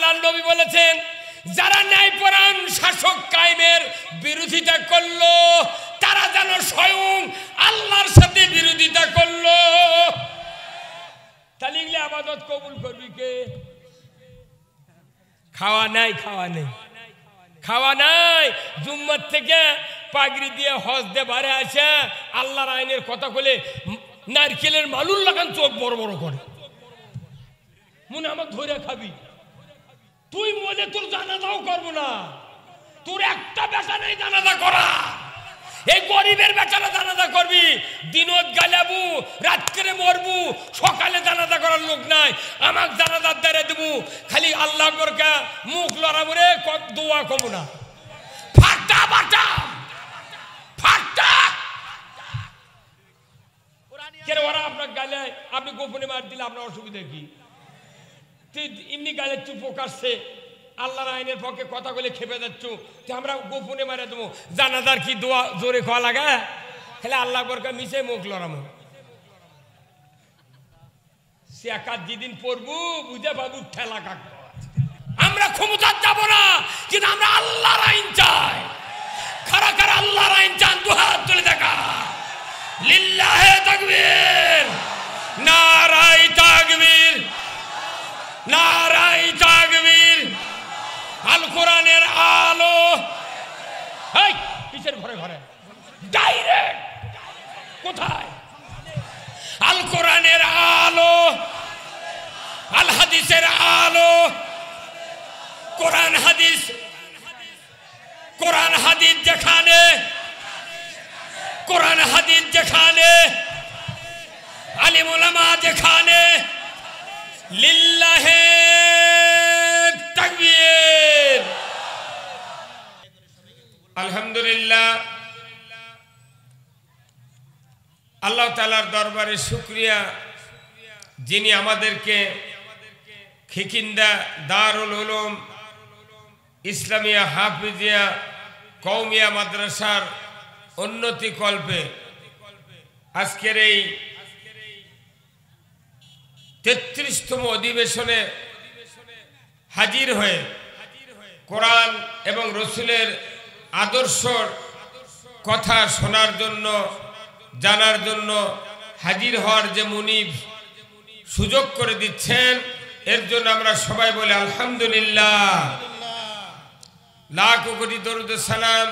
আল্লাহর নবী বলেছেন যারা ন্যায়পরায়ণ শাসক কায়েমের বিরোধিতা করলো তারা যেন স্বয়ং আল্লাহর সাথে বিরোধিতা করলো। তাহলে এগুলো আবাদত কবুল করবি কে? খাওয়া নাই, খাওয়া নেই, খাওয়া নাই। জুম্মার থেকে পাগড়ি দিয়ে হজ দিয়ে বাড়ে আসে আল্লাহর আইনের কথা বলে নারকেলের মালুর লাগান চোখ বড় বড় করে, মনে আমার ধরে খাবি। তুই মনে তোর জানাজাও করবো না, তোর একটা বেচা নেই জানাজা করা। এই গরিবের বেচারা জানাজা করবি, দিনত গালাবু, রাত করে মরবু, সকালে জানাজা করার লোক নাই। আমাক জানাজার দ্বারে দেবু, খালি আল্লাহ বরকা মুখ লড়াবো রে, দোয়া কমু না। ফাটা বাটা ফাটা কেন ওরা আপনার গালে আপনি গোপনে মার দিলে আপনার অসুবিধা কি? এমনি গালে চুপ প্রকাশছে আল্লাহর আইনের পক্ষে কথা বলে খেপে যাচ্ছ, আমরা গোপনে মারে দেবো। জানাজার কি দোয়া জোরে খাওয়া লাগা? খেলে আল্লাহ বরকা মিশে মুখ লড়ামো। সে একা যেদিন পড়বো বুঝে বাবু ঠেলা কাক। আমরা ক্ষমতা যাব না, কিন্তু আমরা আল্লাহর আইন চাই। খারা খারা আল্লাহর আইন চান, দু হাত তুলে দেখা। লিল্লাহে তাকবীর, নারায়ে তাকবীর, নারায়ে তাকবীর। আল কোরআনের আলো এই কিসের ঘরে ঘরে ডাইরেক্ট কোথায়? আল কোরআনের আলো, আল হাদিসের আলো। কোরআন হাদিস, কোরআন হাদিস যেখানে, কোরআন হাদিস যেখানে, আলিম উলামা যেখানে, লিল্লাহে তাকবীর। আলহামদুলিল্লাহ, আল্লাহ তাআলার দরবারে শুকরিয়া, যিনি আমাদেরকে খিকিন্দা দারুল উলুম ইসলামিয়া হাফিজিয়া কওমিয়া মাদ্রাসার উন্নতি কল্পে আজকের এই ৩৩তম অধিবেশনে হাজির হয়ে কোরআন এবং রসুলের আদর্শর কথা শোনার জন্য, জানার জন্য হাজির হওয়ার যে মুনিব সুযোগ করে দিচ্ছেন, এর জন্য আমরা সবাই বলি আলহামদুলিল্লাহ। লাখ কোটি দরুদ সালাম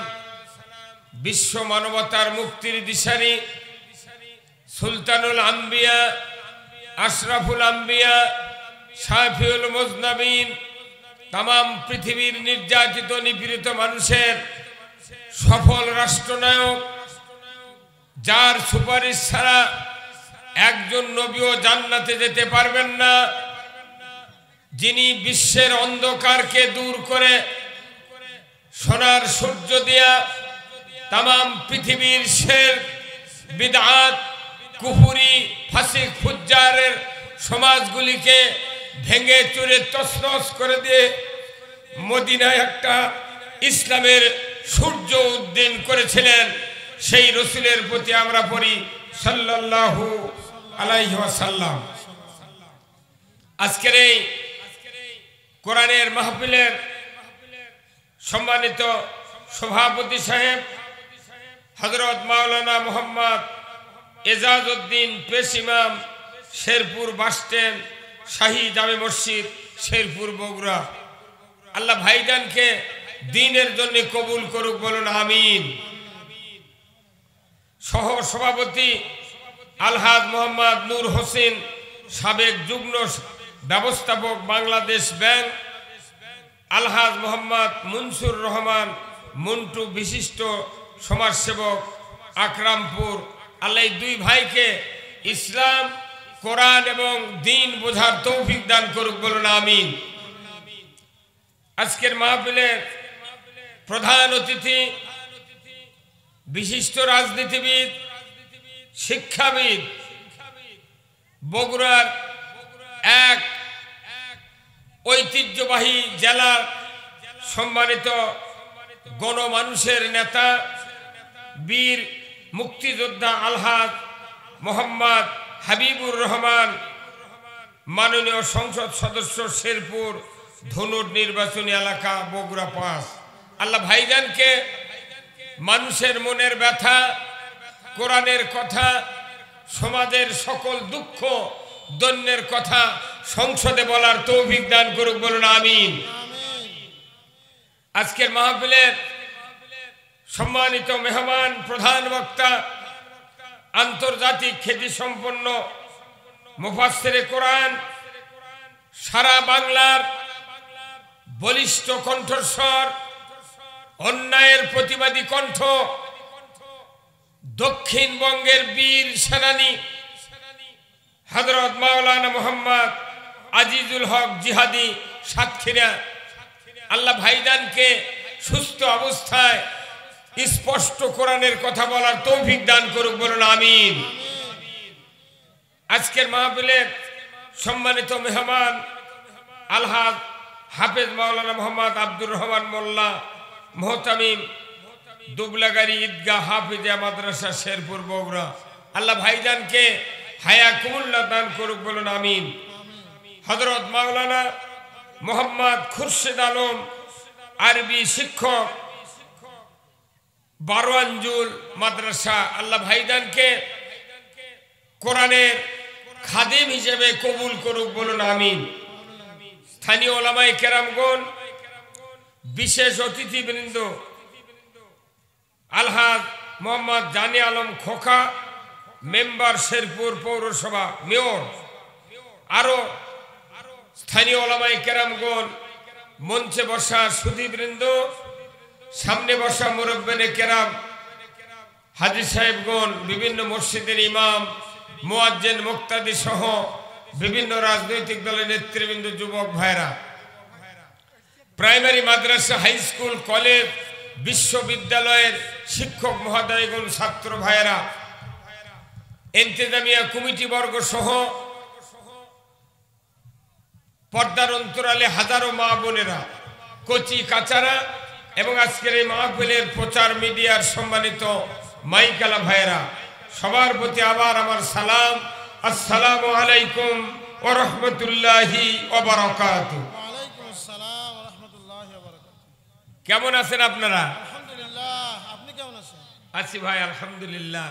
বিশ্ব মানবতার মুক্তির দিশারি সুলতানুল আম্বিয়া, আশরাফুল আম্বিয়া, শাফিউল মুজনাবিন, তামাম পৃথিবীর নির্যাতিত নিপীড়িত মানুষের সফল রাষ্ট্রনায়ক, যার সুপারিশ ছাড়া একজন নবীও জান্নাতে যেতে পারবেন না, যিনি বিশ্বের অন্ধকারকে দূর করে সোনার সূর্য দিয়া তামাম পৃথিবীর শিরক, বিদআত, কুফরি, ফাসিক, ফুজ্জারের সমাজগুলিকে ভেঙে চুরে তছনছ করে দিয়ে মদিনায় একটা ইসলামের সূর্য উদ্দিন করেছিলেন, সেই রসুলের প্রতি আমরা পড়ি সাল্লাল্লাহু আলাইহি ওয়াসাল্লাম। আজকের এই কোরআনের মাহফিলের সম্মানিত সভাপতি সাহেব হযরত মাওলানা মোহাম্মদ এজাজউদ্দিন পেশ ইমাম, শেরপুর বাসস্ট্যান্ড, শাহী জামে মসজিদ, শেরপুর, বগুড়া, আল্লাহ ভাইজানকে দ্বীনের জন্য কবুল করুক, বলুন আমিন। সহ সভাপতি আলহাজ মোহাম্মদ নূর হোসেন, সাবেক যুগ্ম ব্যবস্থাপক বাংলাদেশ ব্যাংক, আলহাজ মোহাম্মদ মুনসুর রহমান মন্টু, বিশিষ্ট সমাজসেবক, আকরামপুর, আল্লাহ দুই ভাইকে ইসলাম, কোরআন এবং দ্বীন বোঝার তৌফিক দান করুক, বলুন আমিন। আজকের মাহফিলের প্রধান অতিথি বিশিষ্ট রাজনীতিবিদ, শিক্ষাবিদ, বগুড়ার এক ঐতিহ্যবাহী জেলার সম্মানিত গণমানুষের নেতা, বীর মুক্তিযোদ্ধা আলহাজ মোহাম্মদ হাবিবুর রহমান, মাননীয় সংসদ সদস্য শেরপুর ধনুর নির্বাচনী এলাকা বগুড়া 5। আল্লাহ ভাইজানকে মানুষের মনের ব্যথা, কোরআনের কথা, সমাজের সকল দুঃখ দৈন্যের কথা সংসদে বলার তৌফিক দান করুক, বলুন আমিন। আজকের মাহফিলের সম্মানিত মেহমান, প্রধান বক্তা, আন্তর্জাতিক খ্যাতিসম্পন্ন মুফাসসিরে কোরআন, সারা বাংলার বলিষ্ঠ কণ্ঠস্বর, অন্যায়ের প্রতিবাদী কণ্ঠ, দক্ষিণবঙ্গের বীর সেনানী হযরত মাওলানা মোহাম্মদ আজিজুল হক জিহাদি সাতক্ষীরা, আল্লাহ ভাইজানকে সুস্থ অবস্থায় স্পষ্ট কোরআনের কথা বলার তৌফিক দান করুক, বলুন আমিন। আজকের মাহফিলের সম্মানিত মেহমান আলহাজ হাফেজ মাওলানা মোহাম্মদ আব্দুর রহমান মোল্লা মোহতামিম, দুবলাগাড়ি ঈদগাহ হাফিজিয়া মাদ্রাসা, শেরপুর, বগুড়া, আল্লাহ ভাইজানকে হায়া কুমুল্লাহ দান করুক, বলুন আমিন। হযরত মাওলানা মোহাম্মদ খুরশেদ আলম, আরবি শিক্ষক, বারোয়ানজুল মাদ্রাসা, আল্লাহ ভাইজানকে কোরআনের খাদিম হিসেবে কবুল করুক, বলুন আমিন। স্থানীয় ওলামায়ে কেরামগণ, বিশেষ অতিথিবৃন্দ, আলহাজ মোহাম্মদ জানে আলম খোকা, মেম্বার, শেরপুর পৌরসভা, মেয়র, আরো স্থানীয় ওলামায়ে কেরামগণ, মঞ্চে বসা সুধীবৃন্দ, সামনে বসা মুরব্বিনে কেরাম, হাজী সাহেবগণ, বিভিন্ন মসজিদের ইমাম, মুয়াজ্জিন, মুক্তাদি সহ বিভিন্ন রাজনৈতিক দলের নেতৃবৃন্দ, যুবক ভাইরা, প্রাইমারি, মাদ্রাসা, হাই স্কুল, কলেজ, বিশ্ববিদ্যালয়ের শিক্ষক মহোদয়গণ, ছাত্র ভাইরা, ইন্তেজামিয়া কমিটি বর্গ সহ পর্দার অন্তরালে হাজারো মা বোনেরা, কচি কাচারা এবং আজকের এই মাহফিলের প্রচার মিডিয়ার সম্মানিত মাইকালা ভাইরা, সবার প্রতি আবার আমার সালাম। আসসালামু আলাইকুম ওয়া রাহমাতুল্লাহি ওয়া বারাকাতুহু। ওয়ালাইকুম আসসালাম ওয়া রাহমাতুল্লাহি ওয়া বারাকাতুহু। কেমন আছেন আপনারা? আলহামদুলিল্লাহ, আপনি কেমন আছেন? আছি ভাই, আলহামদুলিল্লাহ।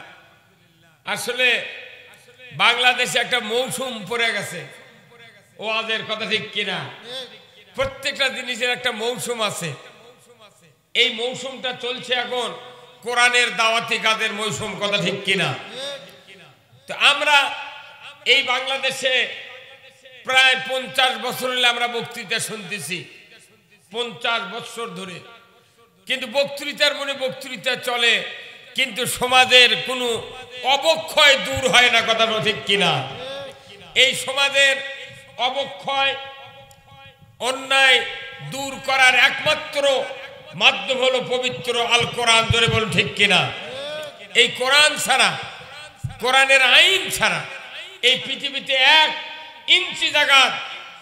আসলে বাংলাদেশে একটা মৌসুম পড়ে গেছে, ওয়াজের কথা ঠিক কিনা? প্রত্যেকটা জিনিসের একটা মৌসুম আছে। এই মৌসুমটা চলছে এখন কোরআনের দাওয়াতি কাজের মৌসুম, কথা ঠিক কিনা? তো আমরা এই বাংলাদেশে প্রায় 50 বছর হলে আমরা বক্তৃতা শুনতেছি, 50 বছর ধরে, কিন্তু বক্তৃতার মনে বক্তৃতা চলে, কিন্তু সমাজের কোনো অবক্ষয় দূর হয় না, কথা ঠিক কিনা? এই সমাজের অবক্ষয়, অন্যায় দূর করার একমাত্র মাধ্যম হলো পবিত্র আল কোরআন, ধরে বলুন ঠিক কিনা? এই কোরআন ছাড়া, কোরআনের আইন ছাড়া এই পৃথিবীতে 1 ইঞ্চি জায়গা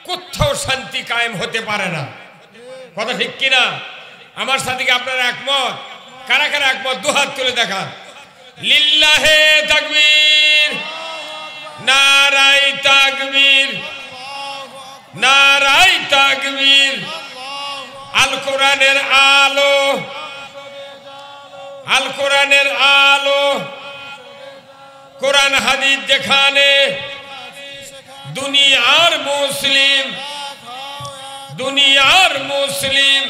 কোথাও শান্তি কায়েম হতে পারে না, কথা ঠিক কিনা? আমার সাথে কি আপনারা একমত? কারা কারা একমত? দুহাত তুলে দেখান। লিল্লাহে তাকবীর, নারায়ে তাকবীর, নারায়ে তাকবীর। আল কোরআনের আলো, আল কোরআনের আলো, কোরআন হাদিস যেখানে, দুনিয়ার মুসলিম, দুনিয়ার মুসলিম,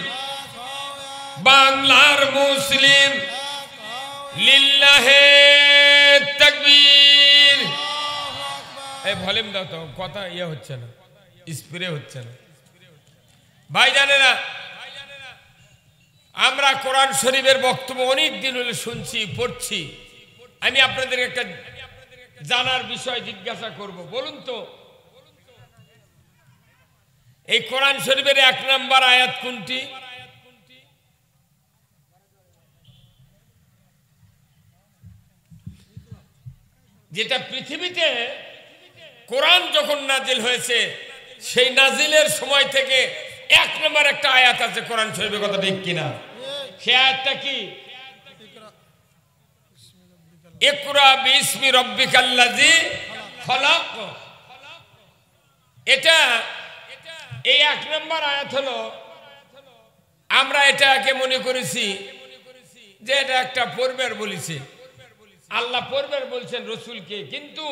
বাংলার মুসলিম, লিল্লাহে তাকবীর। এই ভলিউম দাও তো, কথা ইয়ে হচ্ছে না, স্প্রে হচ্ছে না। ভাইজানেরা, আমরা কোরআন শরীফের বক্তব্য অনেক দিন হলে শুনছি, পড়ছি। আমি আপনাদের একটা জানার বিষয় জিজ্ঞাসা করব, বলুন তো, এই কোরআন শরীফের 1 নম্বর আয়াত কোনটি? যেটা পৃথিবীতে কোরআন যখন নাজিল হয়েছে, সেই নাজিলের সময় থেকে 1 নম্বর একটা আয়াত আছে কোরআন শরীফের, কথা ঠিক কিনা? সেই আয়াতটা কি? ইকরা বিসমি রাব্বিকাল্লাযী খলাক। এটা এই 1 নম্বর আয়াত হলো আমরা এটাকে মনে করেছি যে এটা একটা পড়বার বলেছে, আল্লাহ পড়বার বলছেন রসুলকে, কিন্তু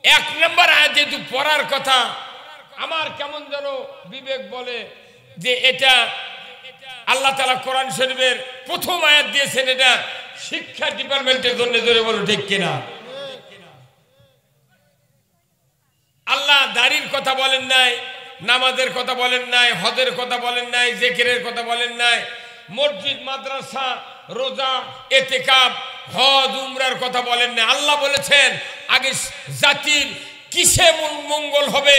1 নম্বর আয়াত যেহেতু পড়ার কথা, আমার কেমন যেন বিবেক বলে যে এটা আল্লাহ তাআলা কোরআন শরীফের প্রথম আয়াত দিয়েছেন, এটা শিক্ষা ডিপার্টমেন্টের জন্য, জোরে বলো ঠিক কিনা। আল্লাহ দাড়ির কথা বলেন নাই, নামাজের কথা বলেন নাই, হজের কথা বলেন নাই, জিকিরের কথা বলেন নাই, মসজিদ মাদ্রাসা রোজা ইতিকাফ হজ উমরার কথা বলেন নাই। আল্লাহ বলেছেন আগে জাতির কিসে মঙ্গল হবে,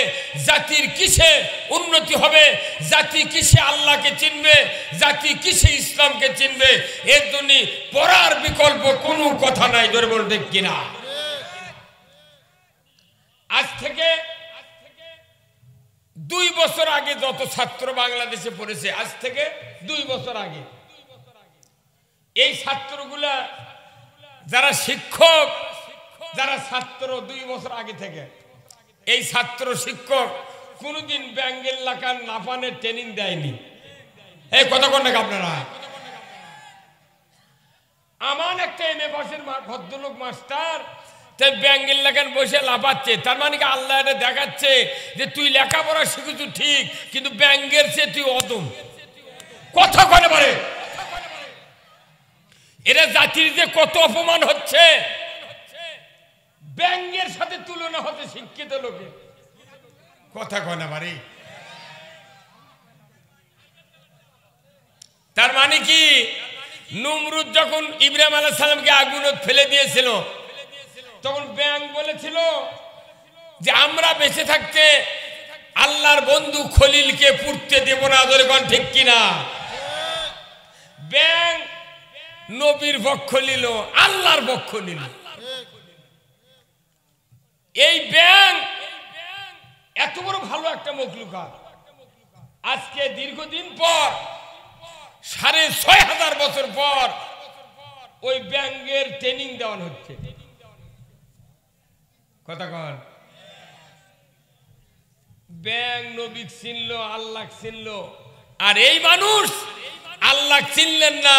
জাতির কিসে উন্নতি হবে, জাতি কিসে আল্লাহকে চিনবে, জাতি কিসে ইসলামকে চিনবে, এর জন্য পড়ার বিকল্প কোনো কথা নাই, জোরে বলো ঠিক কিনা। আজ থেকে 2 বছর আগে যত ছাত্র বাংলাদেশে পড়েছে, আজ থেকে 2 বছর আগে এই ছাত্রগুলা যারা শিক্ষক, যারা ছাত্র 2 বছর আগে থেকে এই ছাত্র শিক্ষক কোনদিন ব্যাঙ্গেল লাগান লাফানের ট্রেনিং দেয়নি। এই কথা কোন নাকি আপনারা? আমার একটা এমএ পাশের ভদ্রলোক মাস্টার তাই ব্যাঙ্গেল লাগান বসে লাফাচ্ছে, তার মানে কি আল্লাহ এটা দেখাচ্ছে যে তুই লেখাপড়া শিখেছু ঠিক, কিন্তু ব্যাঙ্গের চেয়ে তুই অদম। কথা কনে পারে এরা জাতির যে কত অপমান হচ্ছে, ব্যাঙ্গের সাথে তুলনা হতে শিক্ষিত লোকে। কথা কনে পারে তার মানে কি নমরুদ যখন ইব্রাহিম আলাইহিস সালামকে আগুনে ফেলে দিয়েছিল, তখন ব্যাং বলেছিল যে আমরা বেঁচে থাকতে আল্লাহর বন্ধু খলিলকে পুড়তে দেব না, ধরে কোন ঠিক কিনা। ব্যাং নবীর পক্ষ নিল, আল্লাহর পক্ষ নিল। এই ব্যাং এত বড় ভালো একটা মখলুকাত, আজকে দীর্ঘদিন পর 6500 বছর পর ওই ব্যাঙ্গের ট্রেনিং দেওয়া হচ্ছে। কথা কন, ব্যাং নবী চিনল, আল্লাহ চিনল, আর এই মানুষ আল্লাহ চিনলেন না,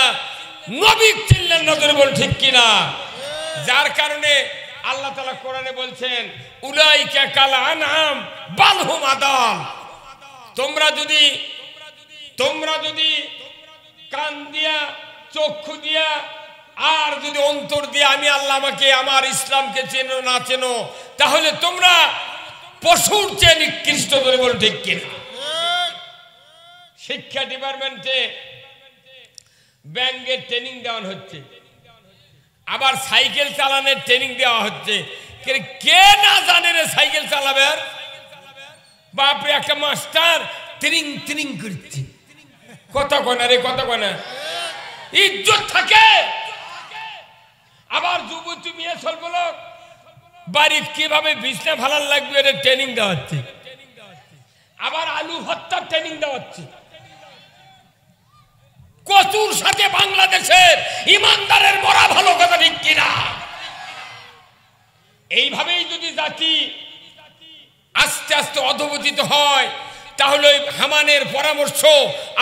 নবী চিনলেন না, ধরে বল ঠিক কিনা। যার কারণে আল্লাহ তাআলা কোরআনে বলছেন উলাইকা কাল আনআম বাল হুম আদাল। তোমরা যদি কান দিয়া, চক্ষু দিয়া, আর যদি অন্তর দিয়ে আমি আল্লাহ আমাকে আমার ইসলামকে চেনো না চেনো, তাহলে তোমরা পশুর চেয়ে নিকৃষ্ট, ধরে বল ঠিক কিনা। শিক্ষা ডিপার্টমেন্টে ব্যাঙ্গের ট্রেনিং দেওয়া হচ্ছে, আবার সাইকেল চালানোর ট্রেনিং দেওয়া হচ্ছে। কে না জানে রে সাইকেল চালাবে? বাপরে একটা মাস্টার ট্রেনিং ট্রেনিং করছে। কথা কনা রে, কথা কনা, ইজ্জত থাকে। আবার যুবতী মেয়ে বলো বাড়ি কিভাবে বিছনা ভালার লাগবে এটা ট্রেনিং দেওয়া হচ্ছে। আবার আলু ভর্তার ট্রেনিং দেওয়া হচ্ছে। কচুর সাথে বাংলাদেশের ইমানদারের মরা ভালো, কথা ঠিক কিনা। এইভাবেই যদি জাতি আস্তে আস্তে অধঃপতিত হয়, তাহলে হামানের পরামর্শ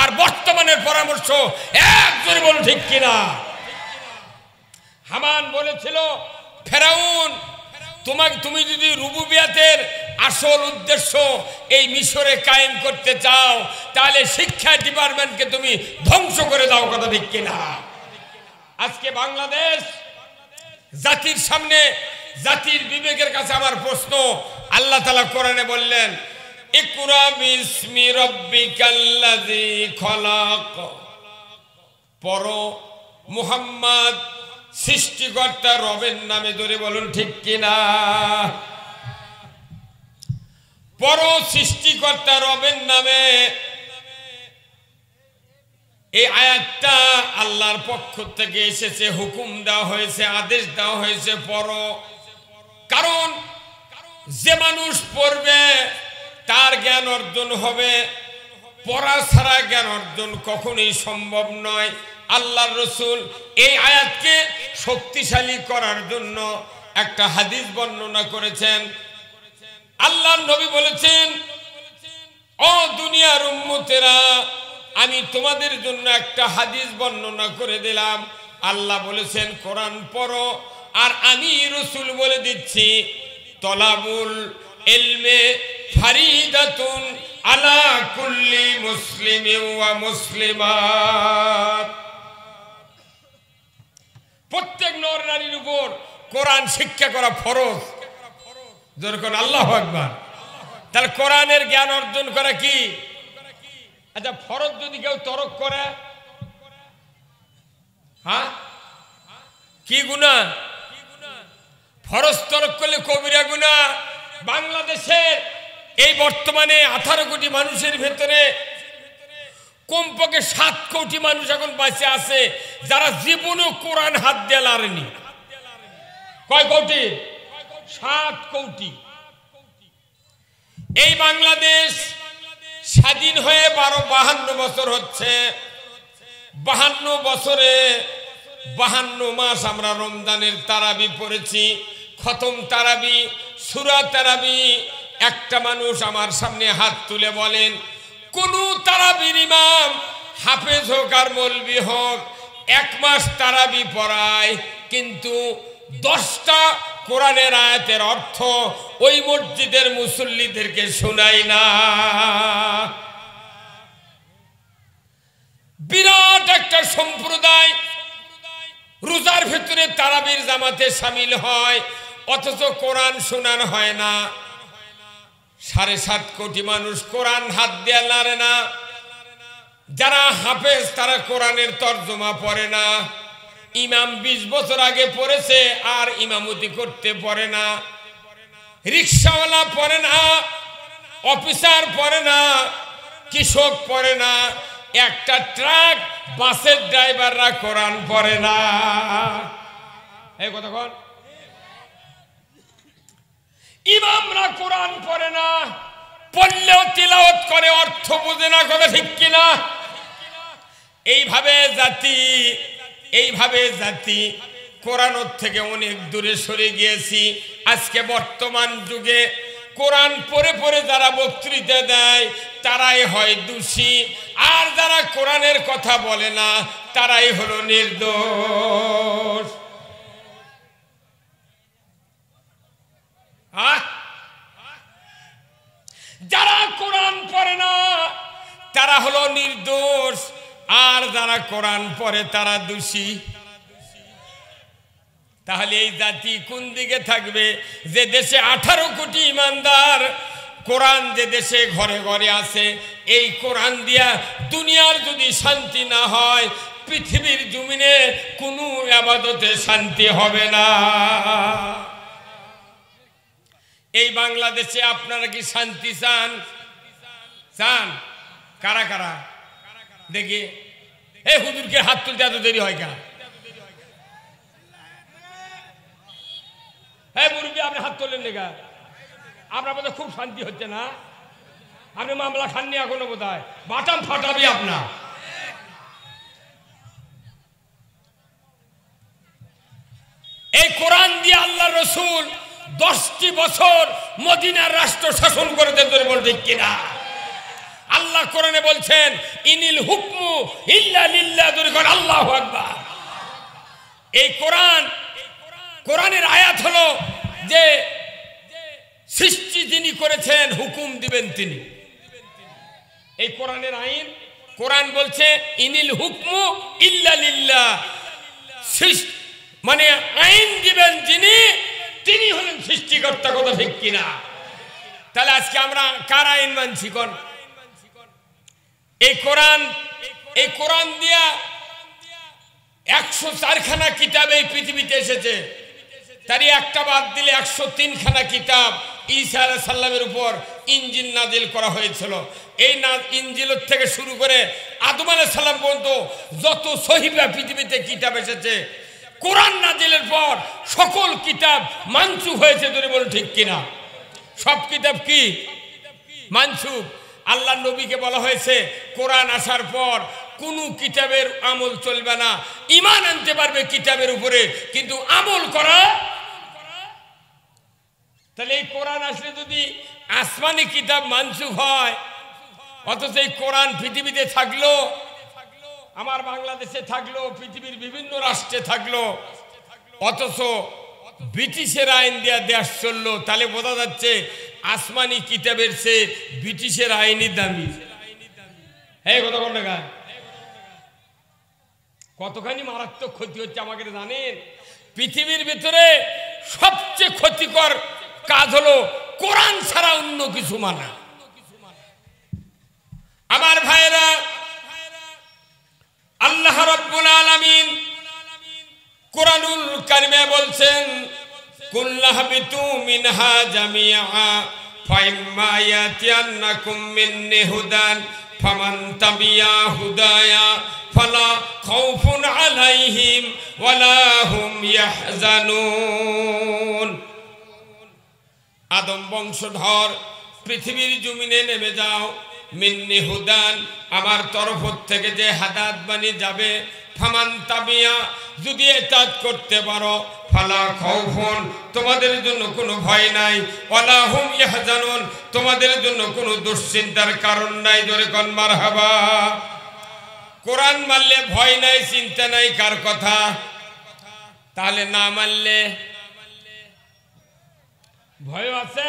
আর বর্তমানের পরামর্শ একজনে বল ঠিক কিনা। হামান বলেছিল ফেরাউন, তুমি যদি রুবুবিয়াতের আসল উদ্দেশ্য এই মিশরে কায়েম করতে চাও, তাহলে শিক্ষা ডিপার্টমেন্টকে তুমি ধ্বংস করে দাও, কথা ঠিক কিনা। আজকে বাংলাদেশ জাতির সামনে, জাতির বিবেকের কাছে আমার প্রশ্ন, আল্লাহ তাআলা কোরআনে বললেন ইকরা বিসমি রাব্বিকাল্লাযী খলাক, পড়ো মুহাম্মদ সৃষ্টিকর্তা রবের নামে, ধরে বলুন ঠিক কিনা। পড়ো সৃষ্টিকর্তা রবের নামে। এই আয়াতটা আল্লাহর পক্ষ থেকে এসেছে, হুকুম দেওয়া হয়েছে, আদেশ দেওয়া হয়েছে পড়ো। কারণ যে মানুষ পড়বে তার জ্ঞান অর্জন হবে, পড়া ছাড়া জ্ঞান অর্জন কখনোই সম্ভব নয়। আল্লাহর রাসূল এই আয়াতকে শক্তিশালী করার জন্য একটা হাদিস বর্ণনা করেছেন। আল্লাহর নবী বলেছেন ও দুনিয়ার উম্মতেরা, আমি তোমাদের জন্য একটা হাদিস বর্ণনা করে দিলাম। আল্লাহ বলেছেন কোরআন পড়ো, আর আমি রাসূল বলে দিচ্ছি তলাবুল ইলমে ফারিদাতুন আলা কুল্লি মুসলিমিন ওয়া মুসলিমাত। প্রত্যেক নর নারীর উপর কোরআন শিক্ষা করা ফরজ। যেরকম আল্লাহু আকবার। তাহলে কোরআনের জ্ঞান অর্জন করা কি? আচ্ছা, ফরজ যদি কেউ তরক করে, হ্যাঁ কি গুনাহ? ফরজ তরক করলে কবিরা গুনাহ। বাংলাদেশের এই বর্তমানে 18 কোটি মানুষের ভেতরে কমপক্ষে 7 কোটি মানুষ এখন বেঁচে আছে যারা জীবনেও কোরআন হাত দিয়ে লাড়েনি। কয় কোটি? 7 কোটি। এই বাংলাদেশ স্বাধীন হয়ে 52 বছর হচ্ছে। 52 বছরে 52 মাস আমরা রমজানের তারাবি পড়েছি, খতম তারাবি, সূরা তারাবি। একটা মানুষ আমার সামনে হাত তুলে বলেন, কোন তারাবির ইমাম হাফেজ হোক আর মৌলবি হোক 1 মাস তারাবি পড়ায়, কিন্তু 10টা কোরআনের আয়াতের অর্থ ওই মসজিদের মুসল্লিদেরকে শোনায় না। বিরাট একটা সম্প্রদায় রোজার ভিতরে তারাবির জামাতে শামিল হয়, অথচ কোরআন শোনানো হয় না। 7.5 কোটি মানুষ কোরআন হাত দিয়ে নাড়ে না। যারা হাফেজ তারা কোরআনের তর্জমা পড়ে না। ইমাম 20 বছর আগে পড়েছে আর ইমামতি করতে পারে না। রিকশাওয়ালা পড়ে না, অফিসার পড়ে না, কৃষক পড়ে না, একটা ট্রাক বাসের ড্রাইভাররা কোরআন পড়ে না। এই কথা কোন? ইমামরা কোরআন পড়ে না, পড়লেও তিলাওয়াত করে, অর্থ বোঝে না। কথা ঠিক কিনা? এইভাবে জাতি কোরআন থেকে অনেক দূরে সরে গিয়েছি। আজকে বর্তমান যুগে কোরআন পড়ে পড়ে যারা বক্তৃতা দেয় তারাই হয় দোষী, আর যারা কোরআনের কথা বলে না তারাই হলো নির্দোষ। যারা কোরআন পড়ে না তারা হলো নির্দোষ, আর যারা কোরআন পড়ে তারা দোষী। তাহলে এই জাতি কোন দিকে থাকবে? যে দেশে 18 কোটি ইমানদার, কোরআন যে দেশে ঘরে ঘরে আছে, এই কোরআন দিয়া দুনিয়ার যদি শান্তি না হয়, পৃথিবীর জমিনে কোনো ইবাদতে শান্তি হবে না। এই বাংলাদেশে আপনারা কি শান্তি চান? চান? কারা কারা দেখি? এই হুজুরকে হাত তুলতে এত দেরি হয় কেন? এই মুরব্বী, আপনি হাত তুললেন দেখা? আপনার বোধহয় খুব শান্তি হচ্ছে না? আপনি মামলা খাননি এখনো বোধহয়, বাটাম ফাটাবি আপনার। এই কোরআন দিয়ে আল্লাহ রসুল 10টি বছর মদিনার রাষ্ট্র শাসন করেছেন। তোর বল ঠিক কিনা? আল্লাহ কোরআনে বলছেন ইনিল হুকমু ইল্লা লিল্লাহ। আল্লাহু আকবার। এই কোরআনের আয়াত হলো যে সৃষ্টি যিনি করেছেন, হুকুম দিবেন তিনি। এই কোরআনের আইন। কোরআন বলছে ইনিল হুকমু ইল্লা লিল্লাহ, মানে আইন দিবেন যিনি, তিনি হলেন সৃষ্টিকর্তা। কথা ঠিক কিনা? তাহলে আজকে আমরা কার আইন মানছি? কোন? এই কোরআন দিয়া 104খানা কিতাব এই পৃথিবীতে এসেছে, তারই একটা বাদ দিলে 103খানা কিতাব ঈসা আলাইহিস সালামের উপর ইনজিল নাজিল করা হয়েছিল। এই ইনজিল থেকে শুরু করে আদম আলাইহিস সালাম পর্যন্ত যত সহিফা পৃথিবীতে কিতাব এসেছে, কোরআন নাজিলের পর সকল কিতাব মানসুখ হয়েছে। ধরে বলুন ঠিক কিনা? সব কিতাব কি মানসুখ? আল্লাহ নবীকে বলা হয়েছে কোরআন আসার পর কোনো কিতাবের আমল চলবে না, ঈমান আনতে পারবে কিতাবের উপরে, কিন্তু আমল করা। তাহলে এই কোরআন আসলে যদি আসমানি কিতাব মানসুখ হয়, অথচ এই কোরআন পৃথিবীতে থাকলো, আমার বাংলাদেশে থাকলো, পৃথিবীর বিভিন্ন রাষ্ট্রে থাকলো, অথচ ব্রিটিশের আইন দেওয়া দেশ চললো। তাহলে বোঝা যাচ্ছে আসমানি কিতাবের চেয়ে ব্রিটিশের আইনই দামি। এই কথা কোন টাকা কতখানি মারাত্মক ক্ষতি হচ্ছে আমাকে জানেন? পৃথিবীর ভিতরে সবচেয়ে ক্ষতিকর কাজ হলো কোরআন ছাড়া অন্য কিছু মানা। আমার ভাইরা, আল্লাহ রাব্বুল আলামিন কোরআনুল কারিমে বলছেন, কুল্লাহবিতু মিনহা জামিআ ফাইম্মা ইয়াতিয়ান্নাকুম মিন্নি হুদান ফামান তাবিয়া হুদায়া ফালা খাউফুন আলাইহিম ওয়ালা হুম ইয়াহজানুন। আদম বংশধর পৃথিবীর জমিনে নেমে যাও, মিন্নি হুদান আমার তরফ থেকে যে হাদাত বাণী যাবে, ফামান তাবিয়া যদি এতাত করতে পারো, ফালা খাউফুন তোমাদের জন্য কোনো ভয় নাই, ওয়ালা হুম ইয়াহজানুন তোমাদের জন্য কোনো দুশ্চিন্তার কারণ নাই। জোরে কোন মারহাবা। কোরআন মানলে ভয় নাই, চিন্তা নাই, কার কথা? তাহলে না মানলে ভয় আছে,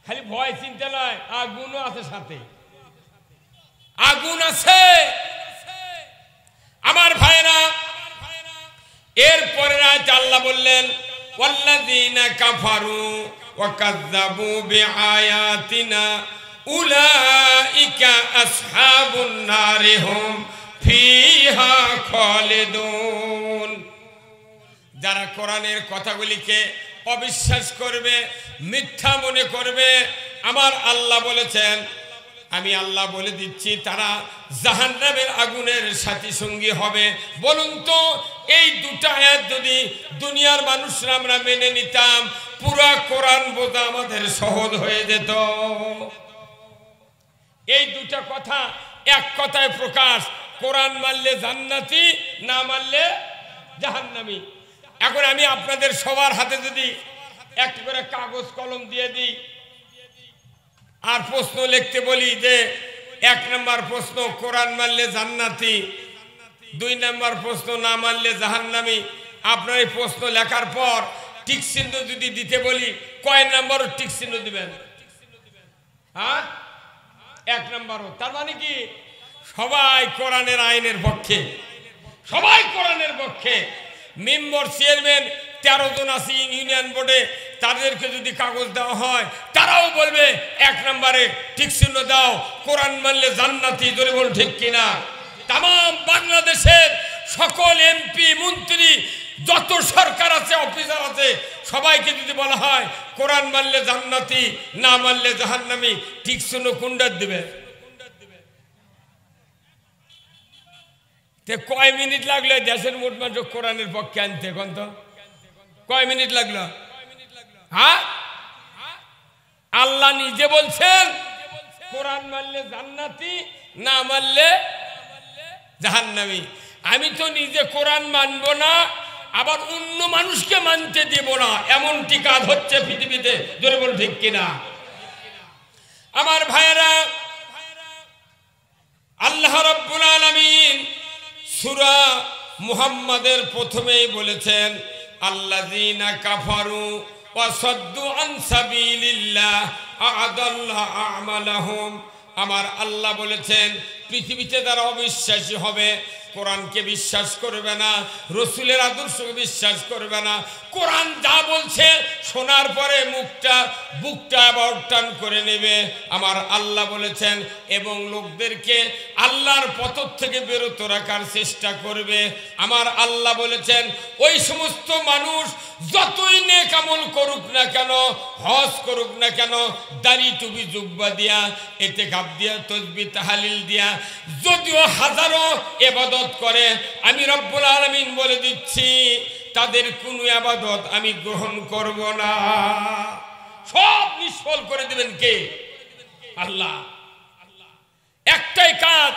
খালি ভয় চিন্তা নয়, আগুনও আছে, সাথে আগুন আছে। আমার ভাইরা, এরপরে আল্লাহ বললেন, ওয়াল্লাযীনা কাফারু ওয়া কাযযাবু বিআয়াতিনা উলাইকা আসহাবুন নারি হুম ফিহা খালিদুন। যারা কোরআনের কথাগুলিকে অবিশ্বাস করবে, মিথ্যা মনে করবে, আমার আল্লাহ বলেছেন, আমি আল্লাহ বলে দিচ্ছি, তারা জাহান্নামের আগুনের সাথী সঙ্গী হবে। বলুন তো, এই দুটা আয়াত যদি দুনিয়ার মানুষরা আমরা মেনে নিতাম, পুরা কোরআন বোঝা আমাদের সহজ হয়ে যেত। এই দুটা কথা এক কথায় প্রকাশ, কোরআন মানলে জান্নাতি, না মানলে জাহান্নামী। এখন আমি আপনাদের সবার হাতে যদি একটা করে কাগজ কলম দিয়ে দিই আর প্রশ্ন লিখতে বলি যে 1 নম্বর প্রশ্ন কোরআন মানলে জান্নাতি, 2 নম্বর প্রশ্ন না মানলে জাহান্নামী, আপনার এই প্রশ্ন লেখার পর টিক চিহ্ন যদি দিতে বলি, কয় নম্বর টিক চিহ্ন দিবেন? হ্যাঁ, 1 নম্বরও। তার মানে কি সবাই কোরআনের আইনের পক্ষে, সবাই কোরআনের পক্ষে। মেম্বার চেয়ারম্যান 13 জন আছে ইউনিয়ন বোর্ডে, তাদেরকে যদি কাগজ দেওয়া হয় তারাও বলবে 1 নম্বরে ঠিক চিহ্ন দাও, কোরআন মানলে জান্নাতি। জোরে বল ঠিক কিনা? তাম বাংলাদেশের সকল এমপি মন্ত্রী যত সরকার আছে, অফিসার আছে, সবাইকে যদি বলা হয় কোরআন মানলে জান্নাতি, না মানলে জাহান্নামী, ঠিক চিহ্ন কোনটা দিবে? কয় মিনিট লাগলো দেশের মোট মানুষ কোরআনের পক্ষে আনতে? এখন তো কয় মিনিট লাগলো? হ্যাঁ, আল্লাহ নিজে বলছেন কোরআন মানলে জান্নাতি, না মানলে জাহান্নামী। আমি তো নিজে কোরআন মানবো না, আবার অন্য মানুষকে মানতে দেব না, এমনটি কাজ হচ্ছে পৃথিবীতে। জোরে বল ঠিক কিনা? আমার ভাইয়েরা, আল্লাহ রাব্বুল আলামিন সূরা মুহাম্মাদের প্রথমেই বলেছেন, আল্লাযীনা কাফারু ওয়া সাদ্দু আন সাবিলিল্লাহ আ'আদাল্লাহু আমালাহুম। আমার আল্লাহ বলেছেন, পৃথিবীতে যারা অবিশ্বাসী হবে, কোরআনকে বিশ্বাস করবে না, রসুলের আদর্শকে বিশ্বাস করবে না, কোরআন যা বলছে শোনার পরে বুকটা আবার টান করে নেবে, আমার আল্লাহ বলেছেন, এবং লোকদেরকে আল্লাহর পথ থেকে বিরত রাখার চেষ্টা করবে। আমার আল্লাহ বলেছেন, ওই সমস্ত মানুষ যতই নেক আমল করুক না কেন, হজ করুক না কেন, দাড়ি টুপি জুব্বা দিয়া, ইতিকাফ দিয়া, তাসবিহ তাহলিল দিয়া, যদিও হাজারো ইবাদত করে, আমি রব্বুল আলামিন বলে দিচ্ছি তাদের কোনো ইবাদত আমি গ্রহণ করব না। সব নিষ্ফল করে দিবেন কে? আল্লাহ। একটাই কাজ,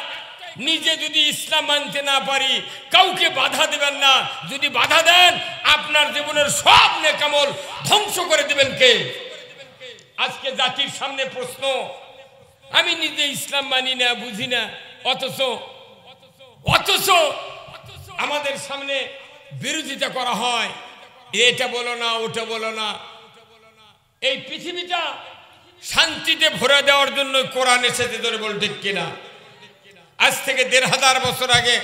নিজে যদি ইসলাম মানতে না পারি, কাউকে বাধা দিবেন না। যদি বাধা দেন, আপনার জীবনের সব নেক আমল ধ্বংস করে দিবেন কে? আজকে জাতির সামনে প্রশ্ন, আমি নিজে ইসলাম মানি না, বুঝি না, অথচ অথচ আমাদের সামনে বিরোধিতা করা হয়, এটা বলো না, ওটা বলো না। এই পৃথিবীটা শান্তিতে ভরে দেওয়ার জন্য কোরআন এসেছে, ধরে বল ঠিক কিনা? আজ থেকে ১৫০০ বছর আগে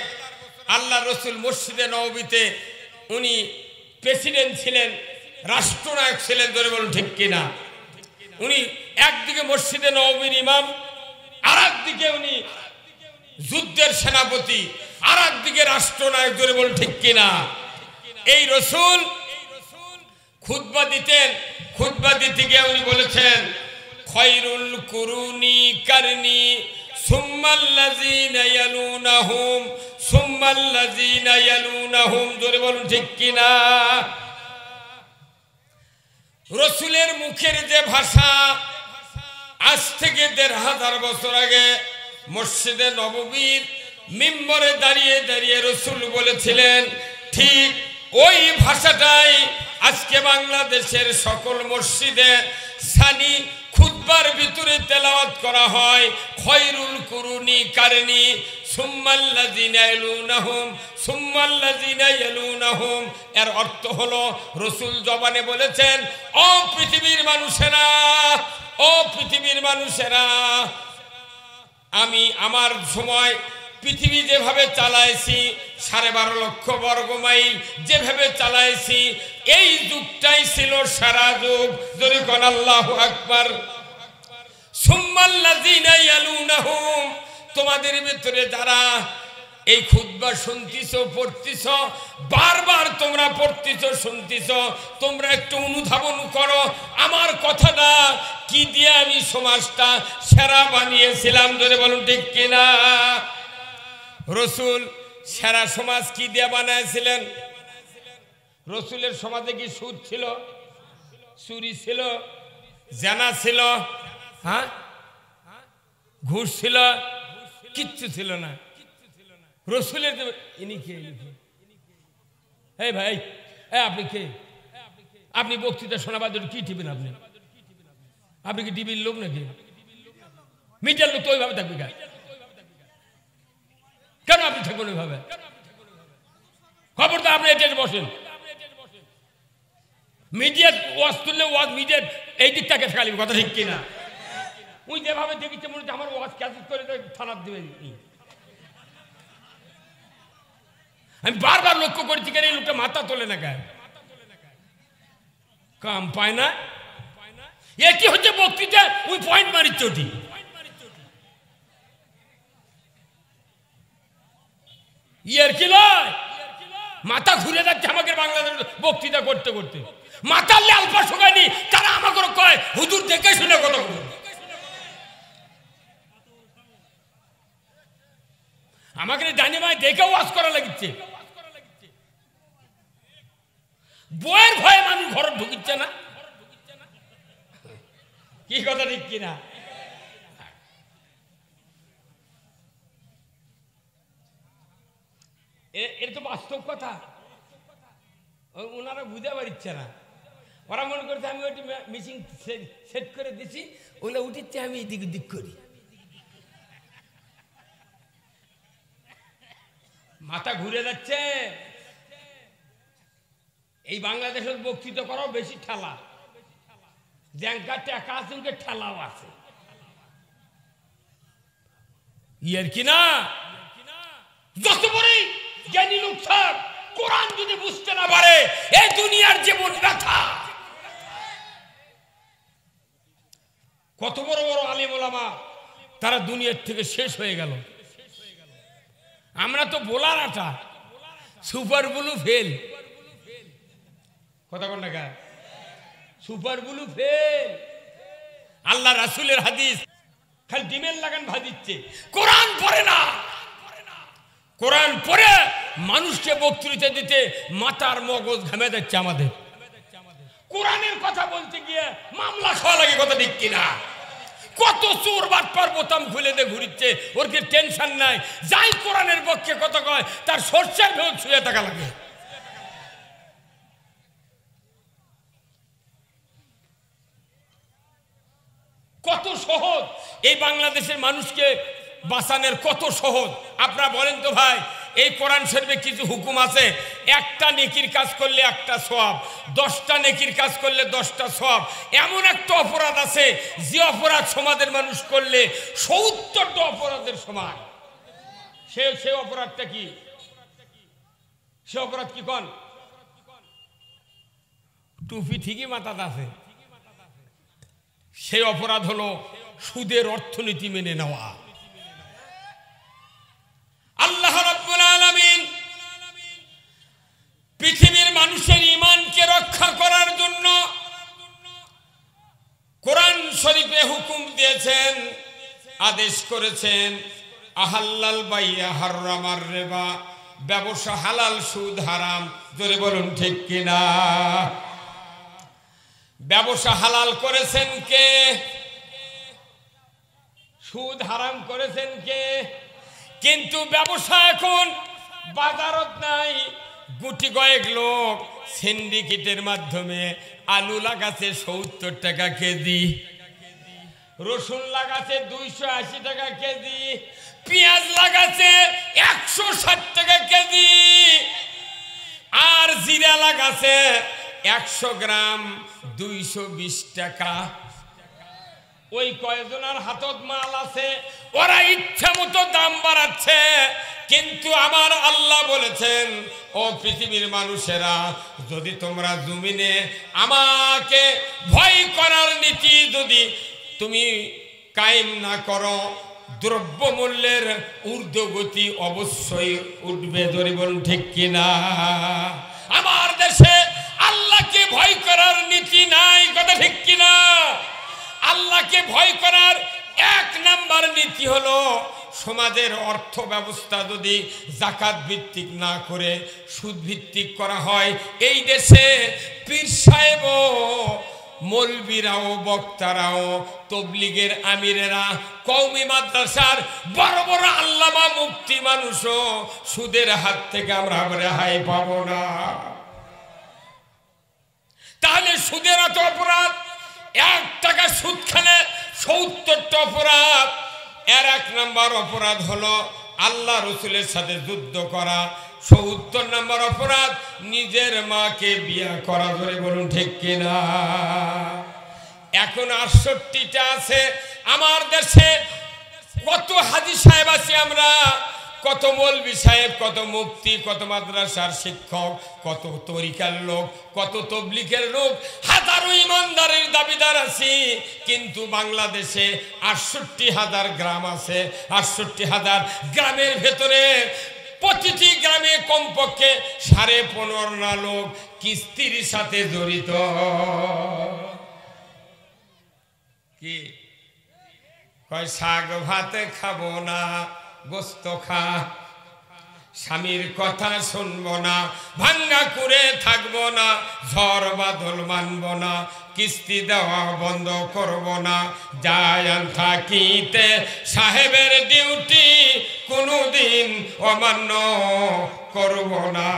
আল্লাহ রসুল মসজিদে নববীতে উনি প্রেসিডেন্ট ছিলেন, রাষ্ট্রনায়ক ছিলেন, ধরে বলুন ঠিক কিনা? উনি একদিকে মসজিদে নববীর ইমাম, আর একদিকে উনি যুদ্ধের সেনাপতি, আর একদিকে রাষ্ট্রনায়ক, ধরে বলুন ঠিক কিনা? এই রসুল খুতবা দিতেন, খুতবা দিতে গিয়ে উনি বলেছেন, খয়রুল কুরুনি কারনি সুম্মাল্লাযীনা ইয়ালুনাহুম সুম্মাল্লাযীনা ইয়ালুনাহুম, ধরে বলুন ঠিক কিনা? রসুলের মুখের যে ভাষা, আজ থেকে ১৫০০ বছর আগে মসজিদে নববীর মিম্বরে দাঁড়িয়ে দাঁড়িয়ে রসুল বলেছিলেন, ঠিক ওই ভাষাটাই আজকে বাংলাদেশের সকল মসজিদে সানি খুতবার ভিতরে তেলাওয়াত করা হয়। খয়রুল কুরুনি কারনি সুম্মাল্লাযীনা ইয়ালুনাহুম সুম্মাল্লাযীনা ইয়ালুনাহুম, এর অর্থ হলো রসুল জবানে বলেছেন, ও পৃথিবীর মানুষেরা, ও পৃথিবীর মানুষেরা, আমি আমার সময় পৃথিবী যেভাবে চালাইছি, ১২.৫ লক্ষ বর্গ মাইল যেভাবে চালাইছি, এই যুগটাই ছিল সারা যুগ। যদি কোন আল্লাহু আকবার। সুম্মাল্লাযীনা ইয়ালুনাহুম, তোমাদের ভিতরে যারা এই খুতবা শুনতিছো, পড়তিছো, বারবার তোমরা পড়তিছো, শুনতিছো, তোমরা একটু অনুধাবন করো আমার কথাটা কি দিয়ে আমি সমাজটা সেরা বানিয়েছিলাম, ধরে বলুন ঠিক কিনা? রসুল সেরা সমাজ কি দিয়ে বানাইছিলেন? রসুলের সমাজে কি সুদ ছিল, চুরি ছিল, জানা ছিল, হ্যাঁ, ঘুষ ছিল? কিচ্ছু ছিল না। রসুলের ইনি কে? এই ভাই, আপনি কে? আপনি বক্তৃতা শোনাবার জন্য কি টিবেন? আপনি কি টিভির লোক নাকি? মিডিয়ার লোক তো ওইভাবে থাকবে কেন? আপনি থাকবেন ওইভাবে? খবরটা আপনি এটা বসেন। মিডিয়ার ওয়াজ তুললে ওয়াজ মিডিয়ার এই দিকটাকে খালি কথা, ঠিক কিনা? ওই যেভাবে দেখিচ্ছে মনে হচ্ছে আমার ওয়াজ ক্যাসেট করে থানার দেবে। আমি বারবার লক্ষ্য করেছি, কেন এই লোকটা মাথা তোলে না, গায়ে কাম পায় না। এটি হচ্ছে বক্তৃতা, ওই পয়েন্ট মারিচ্ছে ওটি। ইয়ের কি লয়, মাথা ঘুরে যাচ্ছে আমাকে বাংলাদেশ বক্তৃতা করতে করতে। মাথার লালপা শোকায়নি, তারা আমাকে কয় হুজুর দেখে শুনে কথা বলুন। আমাকে জানি ভাই দেখে ওয়াজ করা লাগিচ্ছে। বইয়ের ভয়ে মানুষ ঘর ঢুকিচ্ছে না, কি কথা ঠিক কিনা? এটা তো বাস্তব কথা, ওনারা বুঝতে পারছে না। ওরা মনে করছে আমি ওইটি মিশিং সেট করে দিছি, ওগুলো উঠিচ্ছে, আমি এদিক ওদিক করি। মাথা ঘুরে যাচ্ছে। এই বাংলাদেশের বক্তৃতা করাও বেশি ঠেলা, জ্যাঙ্কার টাকা আছে, ঠেলাও আছে। ইয়ের কিনা যত বড়ই জ্ঞানী লোক থাক, কোরআন যদি বুঝতে না পারে, এই দুনিয়ার জীবন ব্যথা। কত বড় বড় আলিম ওলামা তারা দুনিয়ার থেকে শেষ হয়ে গেল। আমরা তো বোলার আটা, সুপার ব্লু ফেল। কথা কোন টাকা? Super blue fail. আল্লাহ রাসূলের হাদিস খালি ডিমের লাগান ভাজিচ্ছে, কোরআন পড়ে না। কোরআন পড়ে মানুষকে বক্তৃতা দিতে মাথার মগজ ঘামে যাচ্ছে আমাদের। কোরআনের কথা বলতে গিয়ে মামলা খাওয়া লাগে, কথা ঠিক কিনা? কত চোর বাটপার বোতাম খুলে দিয়ে ঘুরিচ্ছে, ওর কি টেনশন নাই? যাই কোরআনের পক্ষে কথা কয় তার সর্ষের ভেতর ছুঁয়ে থাকা লাগে। কত সহজ এই বাংলাদেশের মানুষকে বাঁচানোর, কত সহজ। আপনারা বলেন তো ভাই, এই কোরআন শরীফে কিছু হুকুম আছে, একটা নেকির কাজ করলে একটা সওয়াব, 10টা নেকির কাজ করলে 10টা সওয়াব। এমন একটা অপরাধ আছে যে অপরাধ সমাজের মানুষ করলে 70টা অপরাধের সমান। সে অপরাধটা কি? সে অপরাধ কি কোন? টুপি ঠিকই মাথাত আছে। সেই অপরাধ হলো সুদের অর্থনীতি মেনে নেওয়া। আল্লাহ রাব্বুল আলামিন পৃথিবীর মানুষের ঈমানকে রক্ষা করার জন্য কোরআন শরীফে হুকুম দিয়েছেন, আদেশ করেছেন, আহাল্লাল বাইয়া হারামার রিবা, ব্যবসা হালাল সুদ হারাম। জোরে বলুন ঠিক কিনা? ব্যবসা হালাল করেছেন কে? সুদ হারাম করেছেন কে? কিন্তু ব্যবসা এখন বাজারত নাই। গুটি কয়েক লোক সিন্ডিকেটের মাধ্যমে আলু লাগাছে 70 টাকা কেজি, রসুন লাগাছে 280 টাকা কেজি, পেঁয়াজ লাগাছে 160 টাকা কেজি, আর জিরা লাগাছে 100 গ্রাম 220 টাকা। ওই কয়েকজনের হাতত মাল আছে, ওরা ইচ্ছা মতো দাম বাড়াচ্ছে। কিন্তু আমার আল্লাহ বলেছেন, ও পৃথিবীর মানুষেরা, যদি তোমরা জমিনে আমাকে ভয় করার নীতি যদি তুমি কায়েম না করো, দ্রব্যমূল্যের ঊর্ধ্বগতি অবশ্যই উঠবে। ধরে বলুন ঠিক কিনা? আমার দেশে আল্লাহকে ভয় করার নীতি নাই, কথা ঠিক কিনা? আল্লাহকে ভয় করার 1 নাম্বার নীতি হলো সমাজের অর্থ ব্যবস্থা যদি যাকাত ভিত্তিক না করে সুদ ভিত্তিক করা হয়, এই দেশে পীর সাহেব, মৌলবীরাও, বক্তারাও, তবলিগের আমিরেরা, কওমি মাদ্রাসার বড় বড় আল্লামা মুফতি মানুষও সুদের হাত থেকে আমরা রেহাই পাবো না। তাহলে সুদের এত অপরাধ, 1 টাকা সুদ খেলে 70টা অপরাধ। এর 1 নাম্বার অপরাধ হলো আল্লাহ রসুলের সাথে যুদ্ধ করা। 70 নাম্বার অপরাধ নিজের মাকে বিয়ে করা। ধরে বলুন ঠিক কিনা? এখন 68টা আছে আমার দেশে। কত হাজী সাহেব আছে আমরা, কত মৌলবী সাহেব, কত মুফতি, কত মাদ্রাসার শিক্ষক, কত তরিকার লোক, কত তবলিগের লোক, হাজারো ইমানদারের দাবিদার আছি। কিন্তু বাংলাদেশে 68,000 গ্রাম আছে। 68,000 গ্রামের ভেতরে প্রতিটি গ্রামে কমপক্ষে 15.5 লোক কিস্তির সাথে জড়িত। কি কয়? শাক ভাত খাবো না, গোস্ত খা, স্বামীর কথা শুনবো না, ভাঙ্গা করে থাকবো না, ঝড় বাদল মানবো না, কিস্তি দেওয়া বন্ধ করবো না, যায়ান থাকিতে সাহেবের ডিউটি কোনোদিন অমান্য করবো না।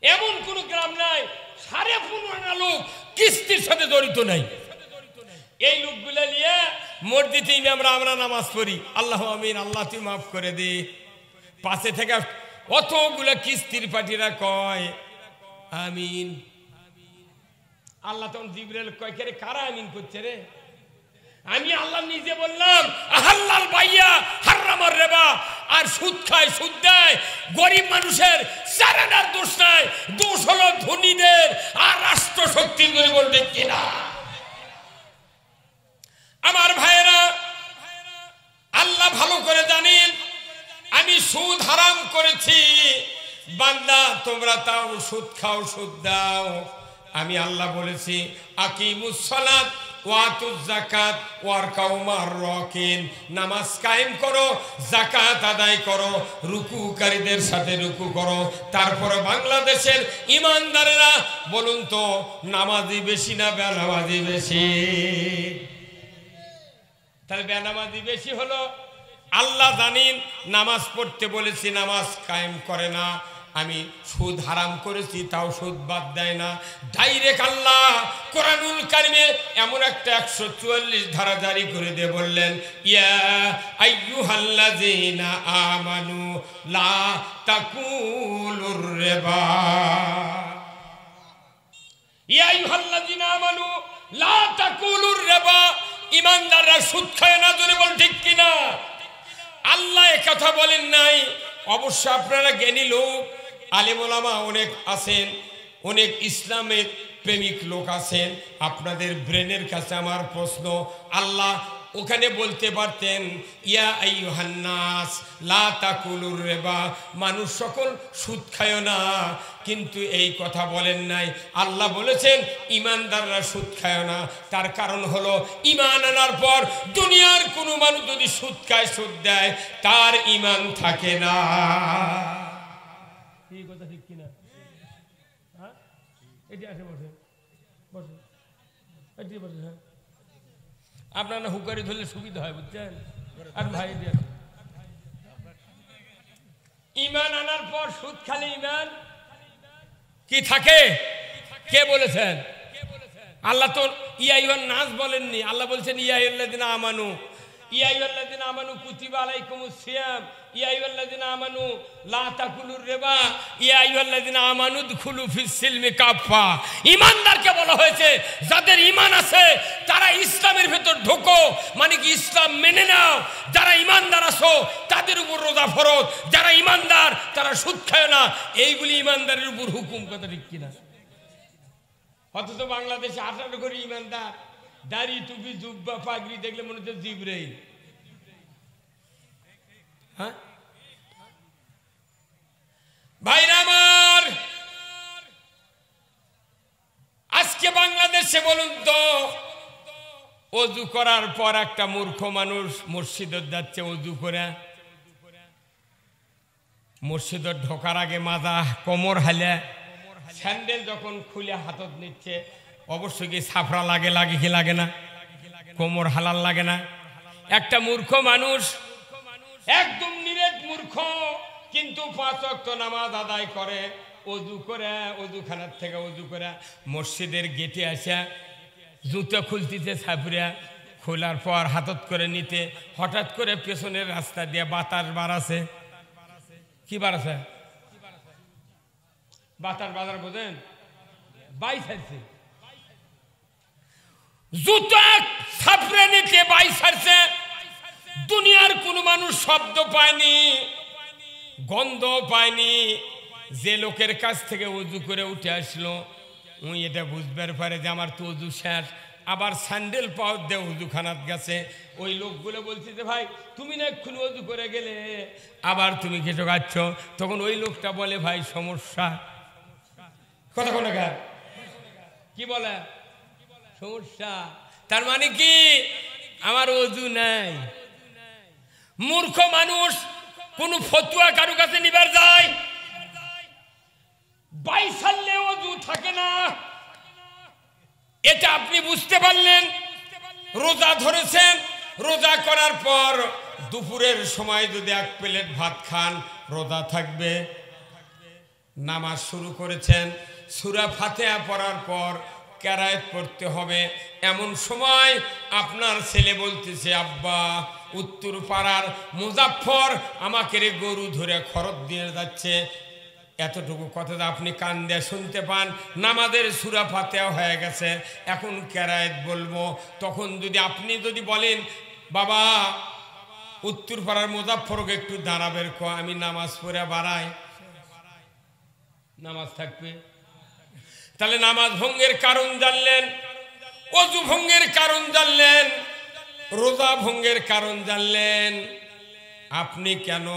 এমন কোন গ্রাম নাই 15.5 লোক কিস্তির সাথে জড়িত নাই। এই লোকগুলো নিয়ে মসজিদে আমরা নামাজ পড়ি, আল্লাহ আমিন, আল্লাহ তুই মাফ করে দে। পাশে থেকে অতগুলো কিস্তির পার্টিরা কয় আমিন। আল্লাহ তখন জিবরাইল কয়, কে রে, কারা আমিন করছে রে? আমি আল্লাহ নিজে বললাম, আহাল্লাল বাইয়া হারামার রিবা। আর সুদ খায়, সুদ দেয়, গরিব মানুষের চারানার দোষ নাই, দোষ হলো ধনীদের আর রাষ্ট্র শক্তির। ধরে বলতে কিনা? আমার ভাইয়েরা, আল্লাহ ভালো করে জানেন আমি সুদ হারাম করেছি। বান্দা তোমরা তাও সুদ খাও, সুদ দাও। আমি আল্লাহ বলেছি, আকিমুস সালাত ওয়াতুজ যাকাত ওয়ারকাউ মা'র রাকিন, নামাজ কায়েম করো, যাকাত আদায় করো, রুকুকারীদের সাথে রুকু করো। তারপরে বাংলাদেশের ইমানদারেরা বলুন তো, নামাজি বেশি না বেনামাজি বেশি? তাহলে বেনামাজি বেশি হলো। আল্লাহ জানেন নামাজ পড়তে বলেছি, নামাজ কায়েম করে না। আমি সুদ হারাম করেছি, তাও সুদ বাদ দেয় না। ডাইরেক্ট আল্লাহ কোরআনুল কারিমে এমন একটা 144 ধারা জারি করে দিয়ে বললেন, ইয়া আইয়ুহাল্লাযীনা আমানু লা তাকুলুর রিবা, ইয়া আইয়ুহাল্লাযীনা আমানু লা তাকুলুর রিবা, ঈমানদাররা সুদ খায় না। জোরে বল ঠিক কিনা? আল্লাহ এ কথা বলেন নাই। অবশ্য আপনারা জ্ঞানী লোক, আলেম ওলামা অনেক আছেন, অনেক ইসলামের প্রেমিক লোক আছেন। আপনাদের ব্রেনের কাছে আমার প্রশ্ন, আল্লাহ ওখানে বলতে পারতেন ইয়া আইয়ুহান নাস লা তাকুলুর রিবা, মানুষ সকল সুদ খায় না, কিন্তু এই কথা বলেন নাই। আল্লাহ বলেছেন ঈমানদাররা সুদ খায় না। তার কারণ হলো ঈমান আনার পর দুনিয়ার কোনো মানুষ যদি সুদ খায়, সুদ দেয়, তার ঈমান থাকে না। এই কথা ঠিক কিনা? হ্যাঁ, এটি আসে বসে বসে এটি বসে। হ্যাঁ, আপনারা হুকারি ধরলে সুবিধা হয়, বুঝছেন? আর ভাই ঈমান আনার পর সুদ খালি ঈমান কি থাকে? কে বলেছেন? আল্লাহ তো ইয়া আইয়ুহান নাস বলেননি, আল্লাহ বলছেন ইয়া আইয়ুহাল্লাযীনা আমানু, ইয়া আইয়ুহাল্লাযীনা আমানু কুতিবা আলাইকুমুস সিয়াম, ইয়া আইয়ুহাল্লাযীনা আমানু লা তাকুলুর রিবা, ইয়া আইয়ুহাল্লাযীনা আমানু দুখুলু ফিস সিলমি কাফা। ঈমানদারকে বলা হয়েছে যাদের ঈমান আছে তারা ইসলামের ভেতর ঢোকো, মানে কি ইসলাম মেনে নাও। যারা ঈমানদার আছো তাদের উপর রোজা ফরজ, যারা ঈমানদার তারা সুদ খায় না। এইগুলি ঈমানদারের উপর হুকুম। কথা ঠিক কিনা? অথচ বাংলাদেশে 18 করে ঈমানদার, দাড়ি টুপি জুব্বা পাগড়ি দেখলে মনে হচ্ছে জিবরাইল। হ্যাঁ ভাইরা আমার, আজকে বাংলাদেশে বলুন তো, ওযু করার পর একটা মূর্খ মানুষ মসজিদে যাচ্ছে ওযু করে, মসজিদে ঢোকার আগে মাজা কোমর হালে স্যান্ডেল যখন খুলে হাতত নিচ্ছে, অবশ্যই কি সাফরা লাগে? লাগে কি লাগে না? কোমর হালাল লাগে না? একটা মূর্খ মানুষ, একদম নিরেট মূর্খ, কিন্তু 5 ওয়াক্ত নামাজ আদায় করে, ওযু করে, ওযুখানার থেকে ওযু করে মসজিদের গেটে আসা জুতো খুলতেছে, ছাপড়িয়া খোলার পর হাতত করে নিতে, হঠাৎ করে পেছনের রাস্তা দিয়ে বাতাস বাড়াছে। কি বাড়াছে? বাতাস বাজার বোঝেন? বাইশ আছে, জুতো ছাপড়ে নিতে বাইশ আছে। দুনিয়ার কোন মানুষ শব্দ পায়নি, গন্ধ পায়নি। যে লোকের কাছ থেকে ওযু করে উঠে আসলো, উনি এটা বুঝবার পারে যে আমার তো ওযু শেষ, আবার স্যান্ডেল পাও দিয়ে ওযুখানাত গেছে। ওই লোকগুলো বলছে যে ভাই তুমি না এক্ষুনি ওযু করে গেলে, আবার তুমি কেটে গাচ্ছ। তখন ওই লোকটা বলে ভাই সমস্যা। কথা কোন কি বলে? সমস্যা। তার মানে কি? আমার ওযু নাই। মূর্খ মানুষ কোন ফতুয়া কারো কাছে নিবার যায়, বাইসাল্লে ওযু থাকে না। এটা আপনি বুঝতে পারলেন। রোজা ধরেছেন, রোজা করার পর দুপুরের সময় যদি 1 প্লেট ভাত খান, রোজা থাকবে। নামাজ শুরু করেছেন, সূরা ফাতিহা পড়ার পর কেরাত পড়তে হবে। এমন সময় আপনার ছেলে বলতেছে, আব্বা উত্তর পাড়ার মুজাফফর আমাকে রে গরু ধরে খরচ দিয়ে যাচ্ছে। এতটুকু কথা আপনি কান দিয়ে শুনতে পান। নামাজের সূরা ফাতিহা হয়ে গেছে, এখন কেরাত বলবো। তখন যদি আপনি যদি বলেন, বাবা উত্তর পাড়ার মুজাফফরকে একটু দাঁড়াবের কো, আমি নামাজ পড়ে বাড়াই, নামাজ থাকবে। তাহলে নামাজ ভঙ্গের কারণ জানলেন, ওযু ভঙ্গের কারণ জানলেন, রোজা ভঙ্গের কারণ জানলেন। আপনি কেন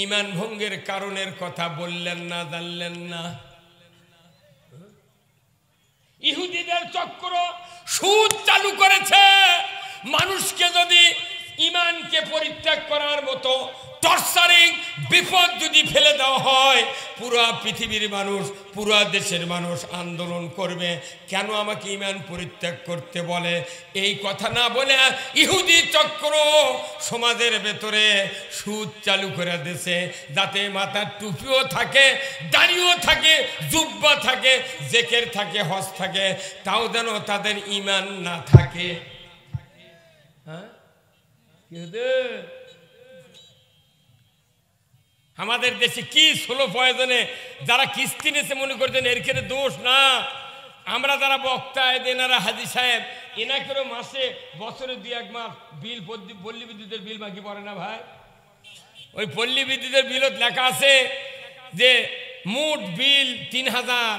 ঈমান ভঙ্গের কারণের কথা বললেন না, জানলেন না? ইহুদিদের চক্র সুদ চালু করেছে। মানুষকে যদি ঈমানকে পরিত্যাগ করার মতো টর্চারিং বিপদ যদি ফেলে দেওয়া হয়, পুরো পৃথিবীর মানুষ, পুরো দেশের মানুষ আন্দোলন করবে, কেন আমাকে ঈমান পরিত্যাগ করতে বলে? এই কথা না বলে ইহুদি চক্র সমাজের ভেতরে সুদ চালু করে দিয়েছে, যাতে মাথার টুপিও থাকে, দাড়িও থাকে, জুব্বা থাকে, জেকের থাকে, হজ থাকে, তাও যেন তাদের ঈমান না থাকে। হ্যাঁ, আমাদের দেশে কি ষোলো প্রয়োজনে যারা কিস্তি নিয়েছে মনে করছেন এর ক্ষেত্রে দোষ না। আমরা যারা বক্তা এনারা হাজি সাহেব এনাকেও মাসে বছরে 2-1 মাস বিল, পল্লী বিদ্যুতের বিল বাকি পড়ে না ভাই? ওই পল্লী বিদ্যুতের বিলত লেখা আছে যে মোট বিল 3000,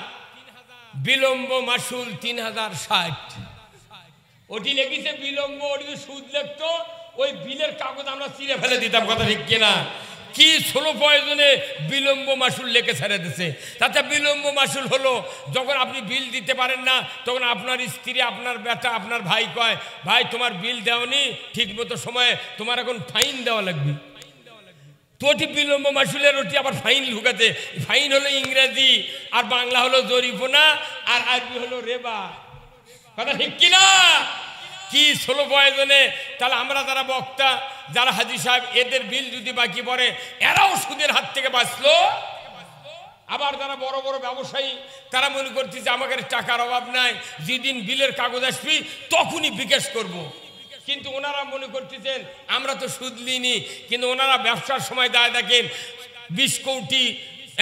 বিলম্ব মাসুল 3060। ওটি লেগেছে বিলম্ব, ওটি সুদ লিখতো, ওই বিলের কাগজ আমরা চিরে ফেলে দিতাম, কথা ঠিক কিনা? কি ষোলো প্রয়োজনে বিলম্ব মাসুল লেখে ছেড়ে দিচ্ছে। তাতে বিলম্ব মাসুল হলো যখন আপনি বিল দিতে পারেন না, তখন আপনার স্ত্রী, আপনার বেটা, আপনার ভাই কয়, ভাই তোমার বিল দেওনি ঠিক মতো সময়ে, তোমার এখন ফাইন দেওয়া লাগবে। তো ওটি বিলম্ব মাসুলের, ওটি আবার ফাইন ঢুকাতে। ফাইন হলো ইংরেজি, আর বাংলা হলো জরিমানা, আর আরবি হলো রেবা, কথা ঠিক কিনা? কি ষোলো প্রয়োজনে। তাহলে আমরা যারা বক্তা, যারা হাজি সাহেব, এদের বিল যদি বাকি পড়ে এরাও সুদের হাত থেকে বাঁচলো। আবার যারা বড় বড় ব্যবসায়ী তারা মনে করতেছে আমাদের টাকার অভাব নাই, যেদিন বিলের কাগজ আসবি তখনই বিকাশ করব। কিন্তু ওনারা মনে করতেছেন আমরা তো সুদ নিইনি, কিন্তু ওনারা ব্যবসার সময় দায় দেখেন 20 কোটি,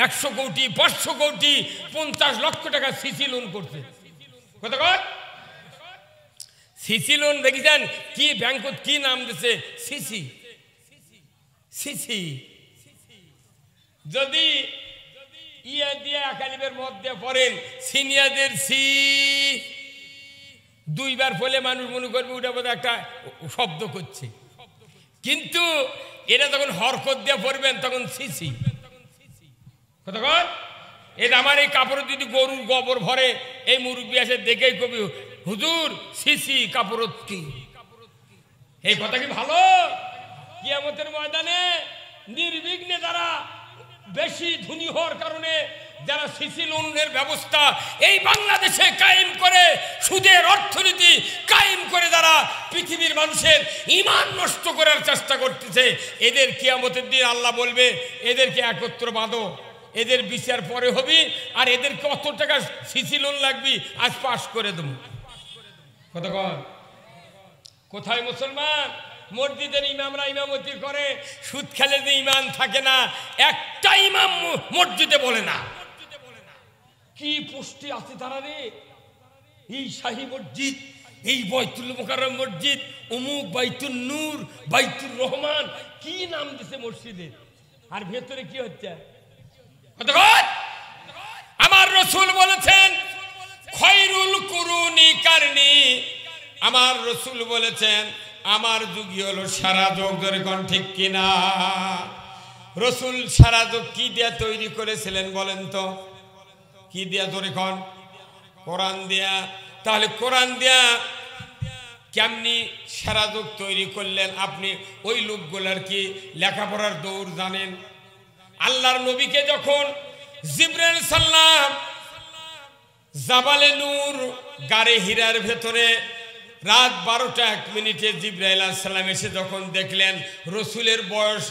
100 কোটি, 500 কোটি, 50 লক্ষ টাকা সিসি লোন করছে। কত কত সিসি লোন দেখেছেন? কি ব্যাংকত কি নাম দিছে? সিসি। সিসি যদি ইয়া দিয়ে একালিবের মধ্যে পড়েন, সিনিয়রদের সি 2 বার ফলে মানুষ মনে করবে ওটা বোধ একটা শব্দ করছে, কিন্তু এটা যখন হরকত দিয়ে পড়বেন তখন সিসি। কতক্ষণ এটা আমার এই কাপড় যদি গরুর গোবর ভরে, এই মুরব্বী আসে দেখেই কবি, হুজুর সিসি কাপড় কি? এই কথা কি ভালো? কিয়ামতের ময়দানে নির্বিঘ্নে যারা বেশি ধনী হওয়ার কারণে যারা সিসি লোনের ব্যবস্থা এই বাংলাদেশে কায়েম করে, সুদের অর্থনীতি কায়েম করে যারা পৃথিবীর মানুষের ঈমান নষ্ট করার চেষ্টা করতেছে, এদের কিয়ামতের দিন আল্লাহ বলবে এদেরকে একত্র বাঁধো, এদের বিচার পরে হবে, আর এদের কত টাকা সিসি লোন লাগবে আজ পাস করে দেবো। কতক্ষণ কোথায় মুসলমান? মসজিদের ইমামরা ইমামতি করে, সুদ খেলে যে ইমান থাকে না, একটা ইমাম মসজিদে বলে না। কি পুষ্টি আছে তারা রে! এই শাহী মসজিদ, এই বাইতুল মুকাররম মসজিদ, অমুক বাইতুল নূর, বাইতুর রহমান, কি নাম দিছে মসজিদের, আর ভেতরে কি হচ্ছে? আমার রাসূল বলেছেন খয়রুল কুরুনি কারনি, আমার রাসূল বলেছেন আমার যুগই হলো সারা যুগ। ধরে কোন ঠিক কিনা? রাসূল সারা যুগ কি দিয়ে তৈরি করেছিলেন বলেন তো? কি দিয়া? ধরে কোন? কোরআন দিয়া। তাহলে কোরআন দিয়া কেমনি সারা যুগ তৈরি করলেন? আপনি ওই লোকগুলার কি লেখাপড়ার দৌড় জানেন? আল্লাহর নবীকে যখন জিবরাইল সাল্লাম জাবালে নূর গারে হীরার ভেতরে রাত 12:01 জিবরাইল আলাইহিস সালাম এসে যখন দেখলেন রসুলের বয়স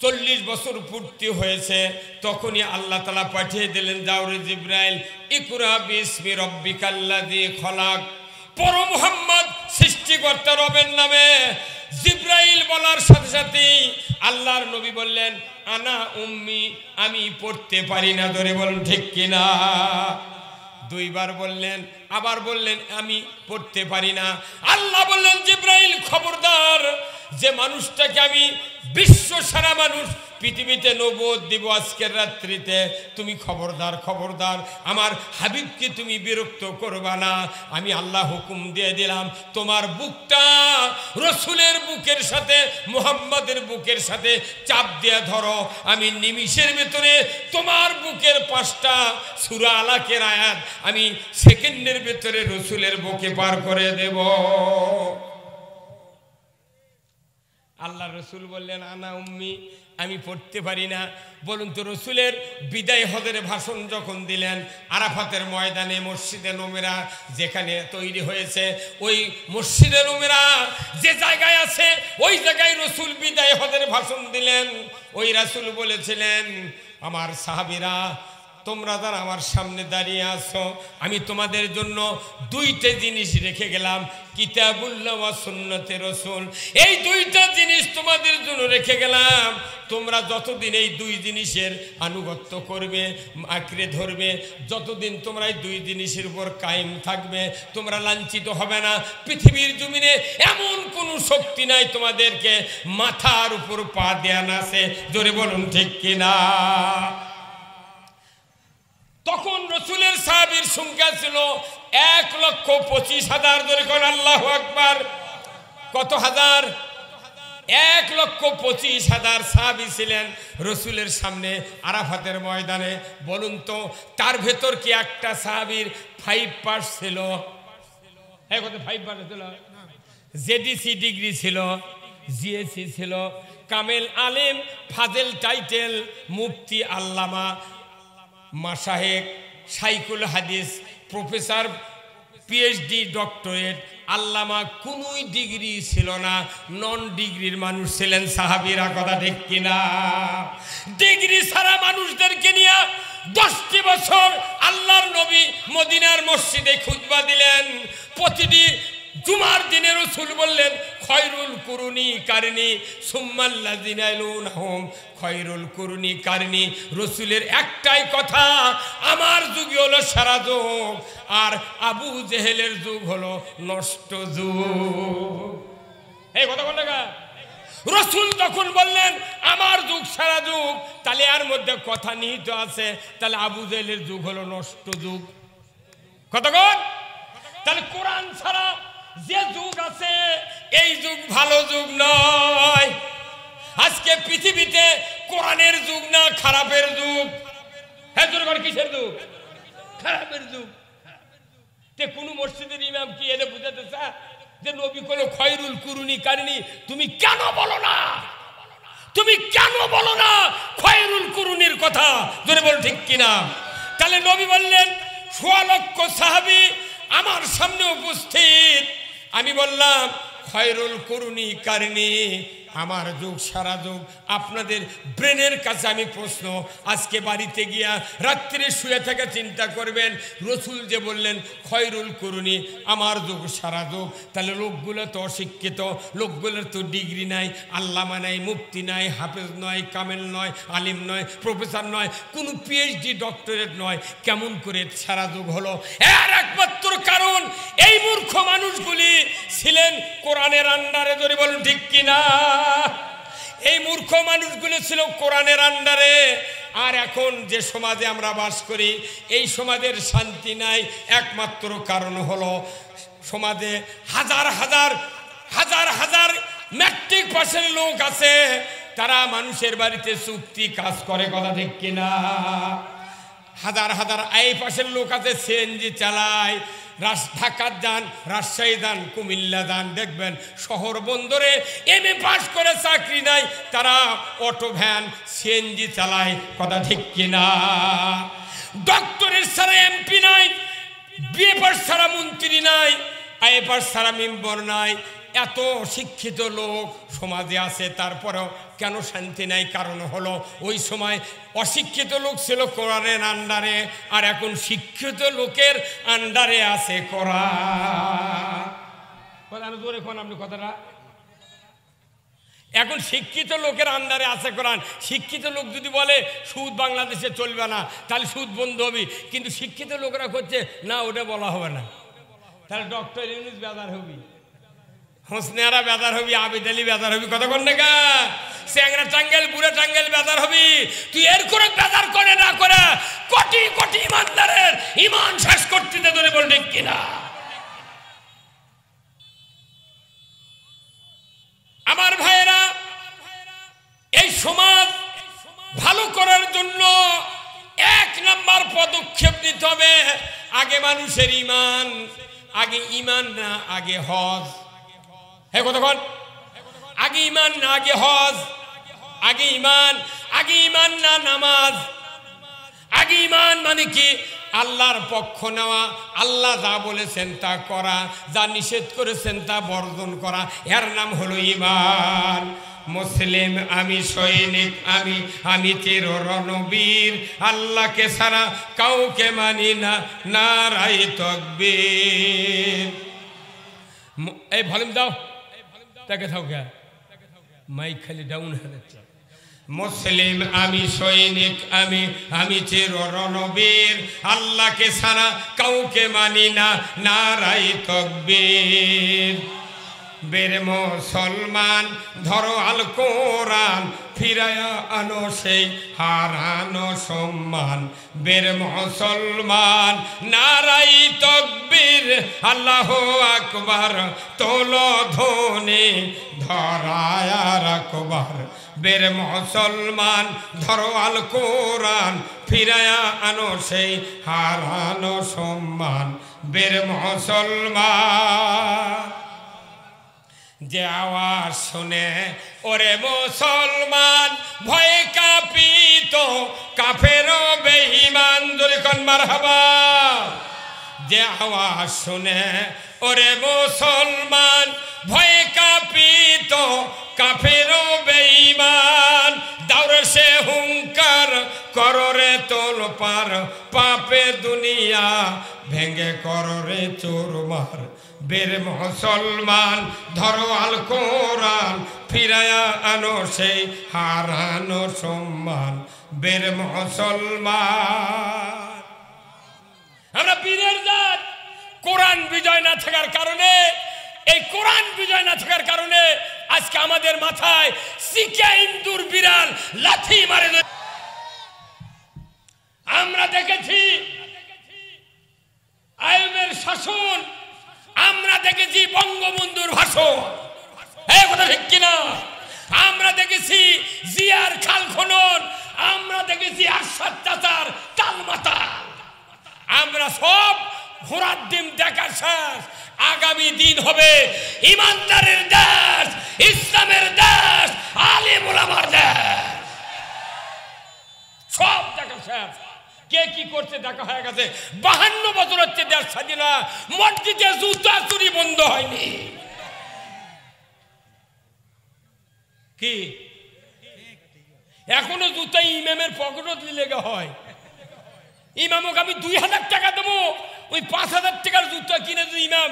40 বছর পূর্তি হয়েছে, তখনই আল্লাহ তাআলা পাঠিয়ে দিলেন, যাও রে জিবরাইল, ইকরা বিসমি রাব্বিকাল্লাযী খলাক, পড়ো মুহাম্মদ সৃষ্টিকর্তা রবের নামে। জিবরাইল বলার সাথে সাথেই আল্লাহর নবী বললেন, আনা উম্মি, আমি পড়তে পারি না। ধরে বলুন ঠিক কিনা? 2 বার বললেন, আবার বললেন আমি পড়তে পারি না। আল্লাহ বললেন, জিবরাইল খবরদার, যে মানুষটাকে আমি বিশ্ব সারা মানুষ পৃথিবীতে নবুয়ত দিব আজকের রাত্রিতে, তুমি খবরদার খবরদার আমার হাবিবকে তুমি বিরক্ত করবা না। আমি আল্লাহ হুকুম দিয়ে দিলাম, তোমার বুকটা রসুলের বুকের সাথে মুহাম্মাদের বুকের সাথে চাপ দিয়ে ধরো, আমি নিমিষের ভেতরে তোমার বুকের 5টা সূরা আলাকের আয়াত আমি সেকেন্ডের ভেতরে রসুলের বুকে পার করে দেব। আল্লাহ রসুল বললেন আনা উম্মি, আমি পড়তে পারি না। বলুন তো, রসুলের বিদায় হজের ভাষণ যখন দিলেন আরাফাতের ময়দানে মসজিদে নমেরা যেখানে তৈরি হয়েছে, ওই মসজিদে নমেরা যে জায়গায় আছে ওই জায়গায় রসুল বিদায় হজের ভাষণ দিলেন। ওই রাসূল বলেছিলেন, আমার সাহাবীরা, তোমরা যারা আমার সামনে দাঁড়িয়ে আছো, আমি তোমাদের জন্য দুইটা জিনিস রেখে গেলাম, কিতাবুল্লাহ ওয়া সুন্নতে রাসূল। এই দুইটা জিনিস তোমাদের জন্য রেখে গেলাম। তোমরা যতদিন এই দুই জিনিসের আনুগত্য করবে, আঁকড়ে ধরবে, যতদিন তোমরা এই দুই জিনিসের উপর কায়েম থাকবে, তোমরা লাঞ্ছিত হবে না। পৃথিবীর জমিনে এমন কোনো শক্তি নাই তোমাদেরকে মাথার উপর পা দেয়া না আছে। জোরে বলুন ঠিক কিনা? তখন রসুলের সাহাবীর সংখ্যা ছিল 1,25,000। ধরে কোন আল্লাহু আকবার। কত হাজার? 1,25,000 সাহাবী ছিলেন রসুলের সামনে আরাফাতের ময়দানে। বলুন তো, তার ভেতর কি একটা সাহাবীর 5 পাস ছিল? হ্যাঁ, কত 5 পাস ছিল? জেডিসি ডিগ্রি ছিল, জিএসসি ছিল, কামেল আলেম, ফাজেল টাইটেল, মুফতি, আল্লামা, মাশায়েখ, শাইখুল হাদিস, প্রফেসর, পিএইচডি, ডক্টরেট, আল্লামা, কোনোই ডিগ্রি ছিল না। নন ডিগ্রির মানুষ ছিলেন সাহাবীরা। কথা ঠিক কিনা? ডিগ্রি ছাড়া মানুষদেরকে নিয়ে 10টি বছর আল্লাহর নবী মদিনার মসজিদে খুতবা দিলেন। প্রতিটি জুমার দিনে রাসূল বললেন, খয়রুল কুরুনি কারনি সুম্মাল্লাযিনা ইয়ালুনহুম খয়রুল কুরুনি কারনি। রসুলের একটাই কথা, আমার যুগ হলো সারা যুগ, আর আবু জেহেলের যুগ হলো নষ্ট যুগ। এই কথা বল না। রসুল তখন বললেন আমার যুগ সারা যুগ, তাহলে এর মধ্যে কথা নিহিত আছে, তাহলে আবু জেহেলের যুগ হলো নষ্ট যুগ। কতক্ষণ? তাহলে কোরআন ছাড়া যে যুগ আছে এই যুগ ভালো যুগ নয়। আজকে পৃথিবীতে কোরআনের যুগ না খারাপের যুগ। হ্যাঁ, কিসের যুগ? খারাপের যুগ। কোন মসজিদের ইমাম কি এটা বুঝাতে চায় যে নবী কোন খয়রুল কুরুনি কারনি? তুমি কেন বলো না? তুমি কেন বলো না খয়রুল কুরুনির কথা? জোরে বল ঠিক কিনা? তাহলে নবী বললেন 1.5 লক্ষ সাহাবী আমার সামনে উপস্থিত। আমি বললাম খয়রুল কুরুনি কারনি, আমার যুগ সারা যুগ। আপনাদের ব্রেনের কাছে আমি প্রশ্ন, আজকে বাড়িতে গিয়া রাত্রে শুয়ে থেকে চিন্তা করবেন, রসুল যে বললেন খয়রুল কুরুনি আমার যুগ সারা যুগ, তাহলে লোকগুলো তো অশিক্ষিত, লোকগুলোর তো ডিগ্রি নাই, আল্লামা নাই, মুফতি নাই, হাফেজ নয়, কামেল নয়, আলিম নয়, প্রফেসর নয়, কোনো পিএইচডি ডক্টরেট নয়, কেমন করে সারা যুগ হলো? এর একমাত্র কারণ এই মূর্খ মানুষগুলি ছিলেন কোরআনের আন্ডারে। ধরে বলুন ঠিক কিনা? এই মূর্খ মানুষগুলো ছিল কোরআনের আন্ডারে। আর এখন যে সমাজে আমরা বাস করি, এই সমাজের শান্তি নাই। একমাত্র কারণ হলো সমাজে হাজার হাজার হাজার হাজার ম্যাট্রিক পাশের লোক আছে, তারা মানুষের বাড়িতে চুক্তি কাজ করে। কথা ঠিক কিনা? হাজার হাজার আই পাশের লোক আছে, সিএনজি চালায়, ঢাকা যান, রাজশাহী যান, কুমিল্লা যান, দেখবেন শহর বন্দরে এমএ পাস করে চাকরি নাই, তারা অটো ভ্যান, সিএনজি চালায়। কথা ঠিক কিনা? ডক্টরের ছাড়া এমপি নাই, বিএ পাস ছাড়া মন্ত্রী নাই, আইএ পাস ছাড়া মেম্বার নাই। এত শিক্ষিত লোক সমাজে আছে, তারপরেও কেন শান্তি নাই? কারণ হলো ওই সময় অশিক্ষিত লোক ছিল কোরআনের আন্ডারে, আর এখন শিক্ষিত লোকের আন্ডারে আছে কোরআন। জোরে কোন আপনি কথাটা? এখন শিক্ষিত লোকের আন্ডারে আছে কোরআন। শিক্ষিত লোক যদি বলে সুদ বাংলাদেশে চলবে না, তাহলে সুদ বন্ধ হবে, কিন্তু শিক্ষিত লোকরা করছে না, ওটা বলা হবে না, তাহলে ডক্টর ইউনূস বেজার হবি, হোসনেরা বেজার হবি, আবিদ আলী বেজার হবি। কথা কোন না? চ্যাংরা টাঙ্গেল, বুড়া টাঙ্গেল বেজার হবি। তুই এর করে বেজার করে না করে কোটি কোটি ইমানদারের ইমান শেষ করতে ধরে বল ঠিক কিনা? আমার ভাইয়েরা, এই সমাজ ভালো করার জন্য 1 নাম্বার পদক্ষেপ নিতে হবে। আগে মানুষের ইমান, আগে ইমান না, আগে হজ। হ্যাঁ, কতক্ষণ? আগে ইমান না আগে হজ? আগে ইমান না নামাজ? আগে ইমান মানে কি? আল্লাহর পক্ষ নেওয়া, আল্লাহ যা বলেছেন তা করা, যা নিষেধ করেছেন তা বর্জন করা, এর নাম হলো ইমান। মুসলিম আমি, সৈনিক আমি চির রণবীর, আল্লাহকে ছাড়া কাউকে মানি না, নারায়ে তাকবীর। এই ভলিউম দাও, তাকে থাও কে মাইক খালি ডাউন হয়ে যাচ্ছে। মুসলিম আমি, সৈনিক আমি চির রণবীর, আল্লাহকে ছাড়া কাউকে মানি না, নারায়ে তাকবীর। বের মুসলমান ধরো আল কোরআন, ফিরায়া আনো সেই হারানো সম্মান। বের মুসলমান নারায়ে তাকবীর, আল্লাহু আকবার, তোলো ধ্বনি ধরায় রাখবার। বের মুসলমান ধরো আল কোরআন, ফিরায়া আনো সেই হারানো সম্মান। বের মুসলমান যে আওয়াজ শুনে ওরে মুসলমান, ভয়ে কাঁপিত কাফের বেঈমান। দুলিকন মারহাবা। যে আওয়াজ শুনে ওরে মুসলমান, ভয়ে কাঁপিত কাফের বেঈমান। দাউরে সে হুঙ্কার কররে তোলপার, পাপে দুনিয়া ভেঙে কররে চোরমার। বের মুসলমান ধরো আল কোরআন, ফিরায়া আনো সেই হারানো সম্মান। বের মুসলমান আমরা বীরের জাত। কোরআন বিজয় না থাকার কারণে, এই কোরআন বিজয় না থাকার কারণে আজকে আমাদের মাথায় সিকা ইন্দুর বিড়াল লাথি মারে। আমরা দেখেছি আইয়ুবের শাসন, আমরা দেখেছি বঙ্গবন্ধুর ভাষণ, এই কথা ঠিক কিনা? আমরা দেখেছি জিয়ার খাল খনন, আমরা দেখেছি আরশাদ চাচার তালমাতাল। আমরা সব ঘোড়ার ডিম দেখার শেষ। আগামী দিন হবে ইমানদারের দেশ, ইসলামের দেশ, আলেম ওলামার দেশ। সব দেখা শেষ। কে কি করছে দেখা হয়ে গেছে। 52 বছর হচ্ছে দেশ স্বাধীন, মসজিদে জুতা চুরি বন্ধ হয়নি। কি এখনো জুতা ইমামের পকেটত লেগে হয়। ইমামকে আমি 2000 টাকা দেবো, ওই 5000 টাকার জুতা কিনে যদি ইমাম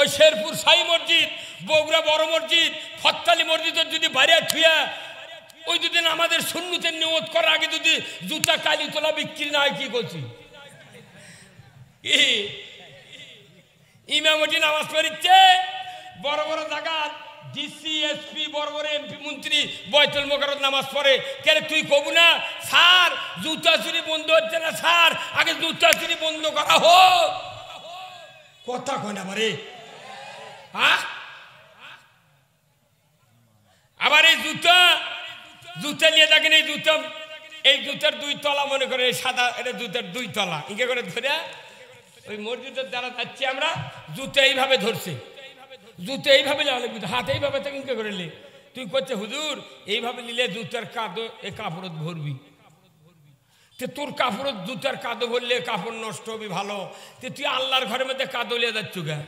ওই শেরপুর সাই মসজিদ, বগুড়া বড় মসজিদ, ফত্তালি মসজিদের যদি বাইরে থুয়া, ওই দুদিন আমাদের সুন্নতের নিয়ত করার আগে যদি জুতা কালি তোলা বিক্রি না হয়, কি করছি? ইমাম ওটি নামাজ পড়িচ্ছে বড় বড় জায়গা, ডিসি এসপি, বড় বড় এমপি মন্ত্রী বয়তুল মোকাররম নামাজ পড়ে। কেন তুই কবু না স্যার জুতা চুরি বন্ধ হচ্ছে না স্যার, আগে জুতা চুরি বন্ধ করা হোক? কথা কয় না বারে। আবার এই জুতা নিয়ে দেখেন, এই জুতার 2 তলা মনে করে, সাদা এটা জুতার 2 তলা ইঙ্গে করে ধরে ওই মসজিদের দ্বারা যাচ্ছি আমরা, জুতা এইভাবে ধরছে, জুতো এইভাবে হাত এইভাবে থেকে ইঙ্গে করে লে। তুই করছে হুজুর এইভাবে নিলে জুতার কাদো এ কাপড়ত ভরবি, তোর কাপড় জুতার কাদো ভরলে কাপড় নষ্ট হবি ভালো, তুই আল্লাহর ঘরের মধ্যে কাদো লিয়ে যাচ্ছ গা।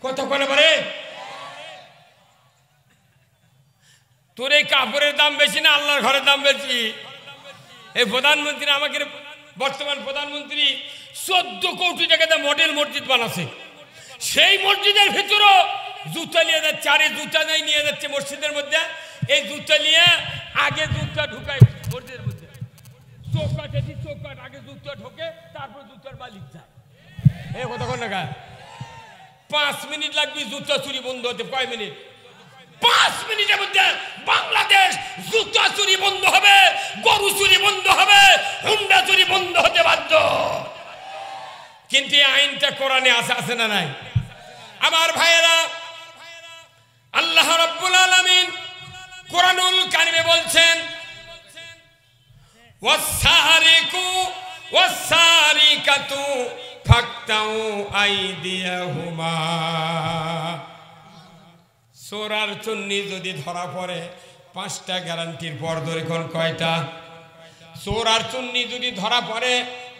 কত করে পারে? তোর এই কাপড়ের দাম বেশি না আল্লাহর ঘরের দাম বেশি? এই প্রধানমন্ত্রী আমাকে, বর্তমান প্রধানমন্ত্রী 14 কোটি টাকাতে মডেল মসজিদ বানাচ্ছে। সেই মসজিদের ভিতরও জুতা নিয়ে যাচ্ছে, আরে জুতা নাই নিয়ে যাচ্ছে মসজিদের মধ্যে। এই জুতা নিয়ে আগে জুতা ঢুকায় মসজিদের মধ্যে, চৌকাট আগে জুতা ঢোকে, তারপর জুতার মালিক যায়। এই কথা কোন না, 5 মিনিট লাগবে জুতা চুরি বন্ধ হতে। কয় মিনিট? 5 মিনিটের মধ্যে বাংলাদেশ জুতা চুরি বন্ধ হবে, গরু চুরি বন্ধ হবে, হুন্ডা চুরি বন্ধ হতে বাধ্য। কিন্তু এই আইনটা কোরআনে আছে না নাই? আমার ভাইয়েরা, আল্লাহ রাব্বুল আলামিন কোরআনুল কারিমে বলছেন, ওয়াসসারিকু ওয়াসসারিকাতু ফাকতাউ আইদিয়াহুমা। চোর আর চুন্নি যদি ধরা পড়ে 5টা গ্যারান্টির পর ধরে কোন কয়টা? চোর আর চুন্নি যদি ধরা পড়ে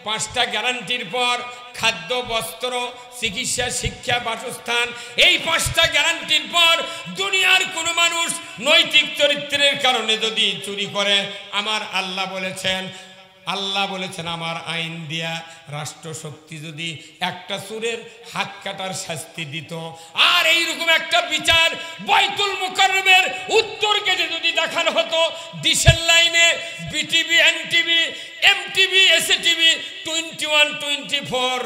5টা গ্যারান্টির পর খাদ্য, বস্ত্র, চিকিৎসা, শিক্ষা, বাসস্থান, এই 5টা গ্যারান্টির পর দুনিয়ার কোনো মানুষ নৈতিক চরিত্রের কারণে যদি চুরি করে, আমার আল্লাহ বলেছেন আমার আইন দিয়া রাষ্ট্রশক্তি যদি একটা চোরের হাত কাটার শাস্তি দিত, আর এইরকম একটা বিচার বাইতুল মুকাররমের উত্তর গেটে যদি দেখানো হতো, ডিশের লাইনে বিটিভি, এনটিভি, এমটিভি, এসএটিভি 21, 24,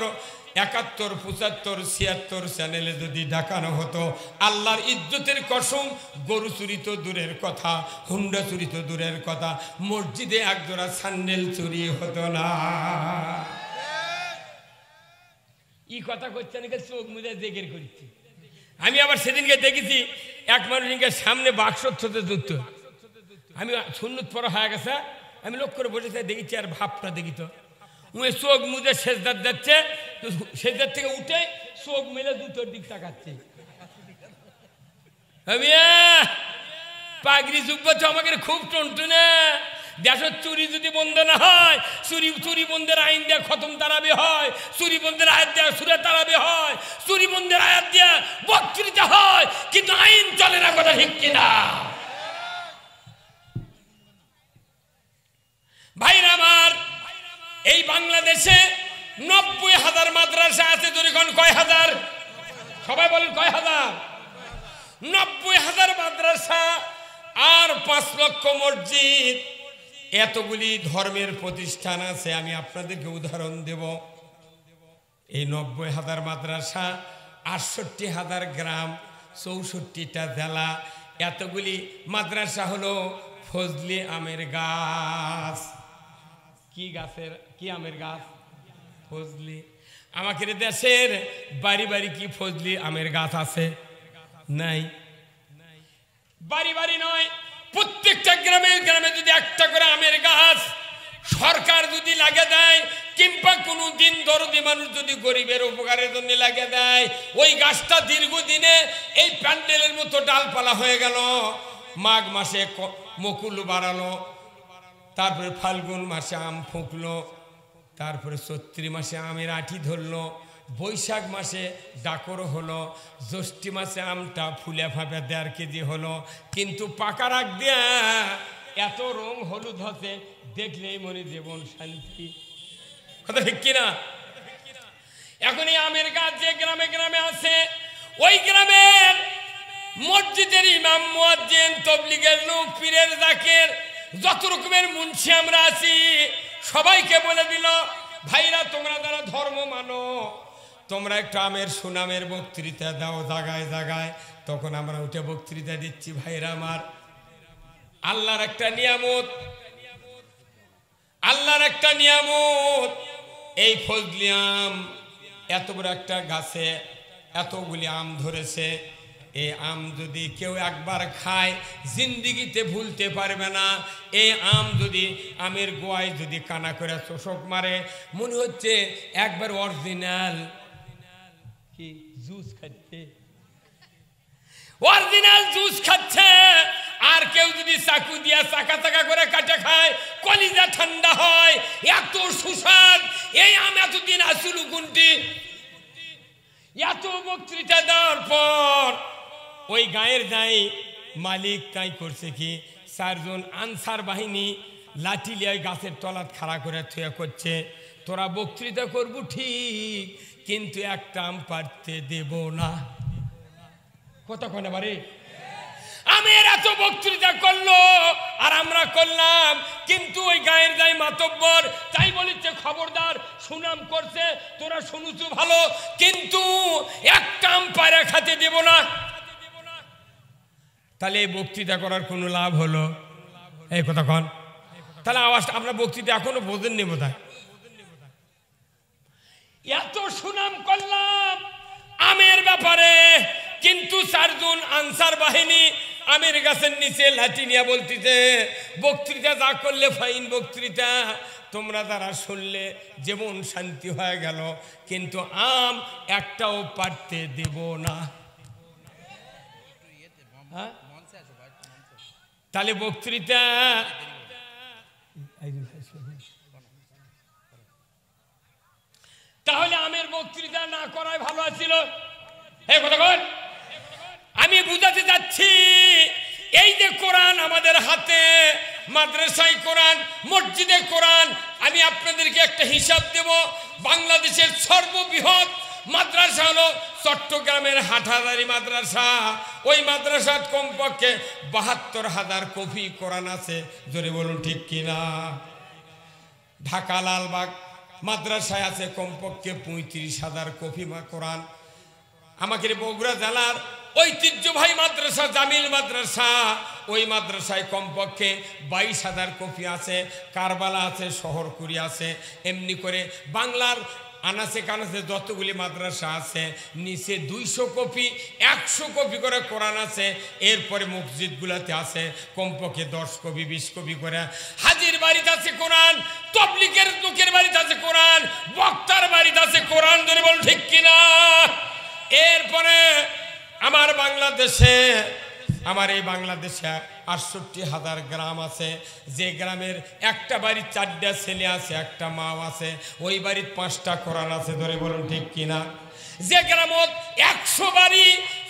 71, 75, 76 চ্যানেলে যদি দেখানো হতো, আল্লাহর ইজ্জতের কসম, গরু চুরি তো দূরের কথা, হুন্ডা চুরি তো দূরের কথা, মসজিদে একজোড়া স্যান্ডেল চুরি হতো না। ই কথা করছে নাকি চোখ মুজে জেগের করছি। আমি আবার সেদিনকে দেখেছি এক মানুষকে সামনে বাক্স হতে যুক্ত, আমি সুন্নত পড়া হয়ে গেছে, আমি লক্ষ্য করে বসেছি, দেখেছি আর ভাবটা দেখি তো চোখ মুজে সেজদার যাচ্ছে, সেজদার থেকে উঠে চোখ মেলে দুটোর দিক তাকাচ্ছে। আমি পাগড়ি যুব্ব তো আমাকে খুব টনটুনে। দেশের চুরি যদি বন্ধ না হয়, চুরি বন্ধের আইন দেওয়া খতম তারাবি হয়, চুরি বন্ধের আয়াত দেওয়া সুরে তারাবি হয়, চুরি বন্ধের আয়াত দেওয়া বক্তৃতা হয়, কিন্তু আইন চলে না, কথা ঠিক কিনা? ভাইরা আমার, এই বাংলাদেশে 90,000 মাদ্রাসা আছে। যখন কয় হাজার? সবাই বলেন কয় হাজার? 90,000 মাদ্রাসা আর 5 লক্ষ মসজিদ, এতগুলি ধর্মের প্রতিষ্ঠান আছে। আমি আপনাদেরকে উদাহরণ দেব। এই 90,000 মাদ্রাসা, 68,000 গ্রাম, 64টা জেলা, এতগুলি মাদ্রাসা হলো ফজলি আমের গাছ। কি গাছের? কি আমের গাছ? ফজলি। আমাদের দেশের বাড়ি বাড়ি কি ফজলি আমের গাছ আছে? নাই। বাড়ি বাড়ি নয়, প্রত্যেকটা গ্রামে গ্রামে যদি একটা করে আমের গাছ সরকার যদি লাগে দেয়, কিংবা কোনো দিন দরদি মানুষ যদি গরিবের উপকারের জন্য লাগে দেয়, ওই গাছটা দীর্ঘদিনে এই প্যান্ডেলের মতো ডালপালা হয়ে গেল। মাঘ মাসে মুকুল বাড়ালো, তারপরে ফাল্গুন মাসে আম ফুঁকলো, তারপরে চৈত্র মাসে আমের আঁটি ধরলো, বৈশাখ মাসে ডাকর হলো, জ্যৈষ্ঠ মাসে আমটা ফুলে ফাঁপে 1.5 কেজি হলো, কিন্তু পাকার আগ দিয়া এত রং হলুদ হতে দেখলেই মনে জীবন শান্তি। কথা ঠিক কিনা? এখন এই আমের গাছ যে গ্রামে গ্রামে আছে, ওই গ্রামের মসজিদের ইমাম, মুয়াজ্জিন, তবলিগের লোক, পীরের জাকের, যত রকমের মুন্সি আমরা আছি, সবাইকে বলে দিল, ভাইরা তোমরা যারা ধর্ম মানো, তোমরা একটু আমের সুনামের বক্তৃতা দাও জায়গায় জায়গায়। তখন আমরা উঠে বক্তৃতা দিচ্ছি। ভাইরা আমার, আল্লাহর একটা নিয়ামত, আল্লাহর একটা নিয়ামত, এই ফজলি আম। এত বড় একটা গাছে এতগুলি আম ধরেছে। এই আম যদি কেউ একবার খায়, জিন্দিগিতে ভুলতে পারবে না। এই আম যদি আমের গোয়ায় যদি কানা করে চোষক মারে, মনে হচ্ছে একবার অরিজিনাল কি জুস খাচ্ছে, অরিজিনাল জুস খাচ্ছে। আর কেউ যদি চাকু দিয়া চাকা চাকা করে কাটে খায়, কলিজা ঠান্ডা হয়, এত সুস্বাদ। এই আম এতদিন আসল কোনটি? এত বক্তৃতা দেওয়ার পর ওই গায়ের যাই মালিক তাই করছে কি, 4 জন আনসার বাহিনী লাঠি লিয়ে গাছের তলাত খাড়া করে থুয়া করছে, তোরা বক্তৃতা করবো ঠিক, কিন্তু একটা আম পারতে দেব না। কতক্ষণ এবারে আমের এত বক্তৃতা করলো আর আমরা করলাম, কিন্তু ওই গায়ের যাই মাতব্বর তাই বলিচ্ছে, খবরদার, সুনাম করছে, তোরা শুনুছু ভালো, কিন্তু একটা আম পায়রা খাতে দেব না। তাহলে এই বক্তৃতা করার কোনো লাভ হলো? এই কতক্ষণ? তাহলে আওয়াজটা আপনার বক্তৃতা এখনো বোঝেন নি বোধ হয়। এত সুনাম করলাম আমের ব্যাপারে, কিন্তু 4 জন আনসার বাহিনী আমের গাছের নিচে লাঠি নিয়ে বলতেছে, বক্তৃতা যা করলে ফাইন বক্তৃতা, তোমরা যারা শুনলে যেমন শান্তি হয়ে গেল, কিন্তু আম একটাও পারতে দেব না। হ্যাঁ, তাহলে বক্তৃতা তাহলে আমের বক্তৃতা না করাই ভালো আছিল। আমি বুঝাতে যাচ্ছি এই যে কোরআন আমাদের হাতে, মাদ্রাসায় কোরআন, মসজিদে কোরআন। আমি আপনাদেরকে একটা হিসাব দেব। বাংলাদেশের সর্ববৃহৎ মাদ্রাসা হলো চট্টগ্রামের হাটহাজারী মাদ্রাসা। ওই মাদ্রাসার কমপক্ষে ৭২,০০০ কপি কোরআন আছে। জোরে বলুন ঠিক কিনা? ঢাকা লালবাগ মাদ্রাসায় আছে কমপক্ষে ৩৫,০০০ কপি কোরআন। আমাদের বগুড়া জেলার ঐতিহ্যবাহী মাদ্রাসা জামিল মাদ্রাসা, ওই মাদ্রাসায় কমপক্ষে ২২,০০০ কপি আছে। কারবালা আছে, শহরকুড়ি আছে। এমনি করে বাংলার আনাচে কানাচে যতগুলি মাদ্রাসা আছে নিচে ২০০ কপি ১০০ কপি করে কোরআন আছে। এরপরে মসজিদগুলোতে আছে কমপক্ষে ১০ কপি ২০ কপি করে। হাজির বাড়িতে আছে কোরআন, তবলিগের লোকের বাড়িতে আছে কোরআন, বক্তার বাড়িতে আছে কোরআন। ধরে বল ঠিক কিনা? এরপরে আমার এই বাংলাদেশে ৬৮,০০০ গ্রাম আছে। যে গ্রামের একটা বাড়ির ৪টা ছেলে আছে, একটা মাও আছে, ওই বাড়ির ৫টা কোরআন আছে। ধরে বলুন ঠিক কিনা? যে গ্রামত ১০০ বাড়ি,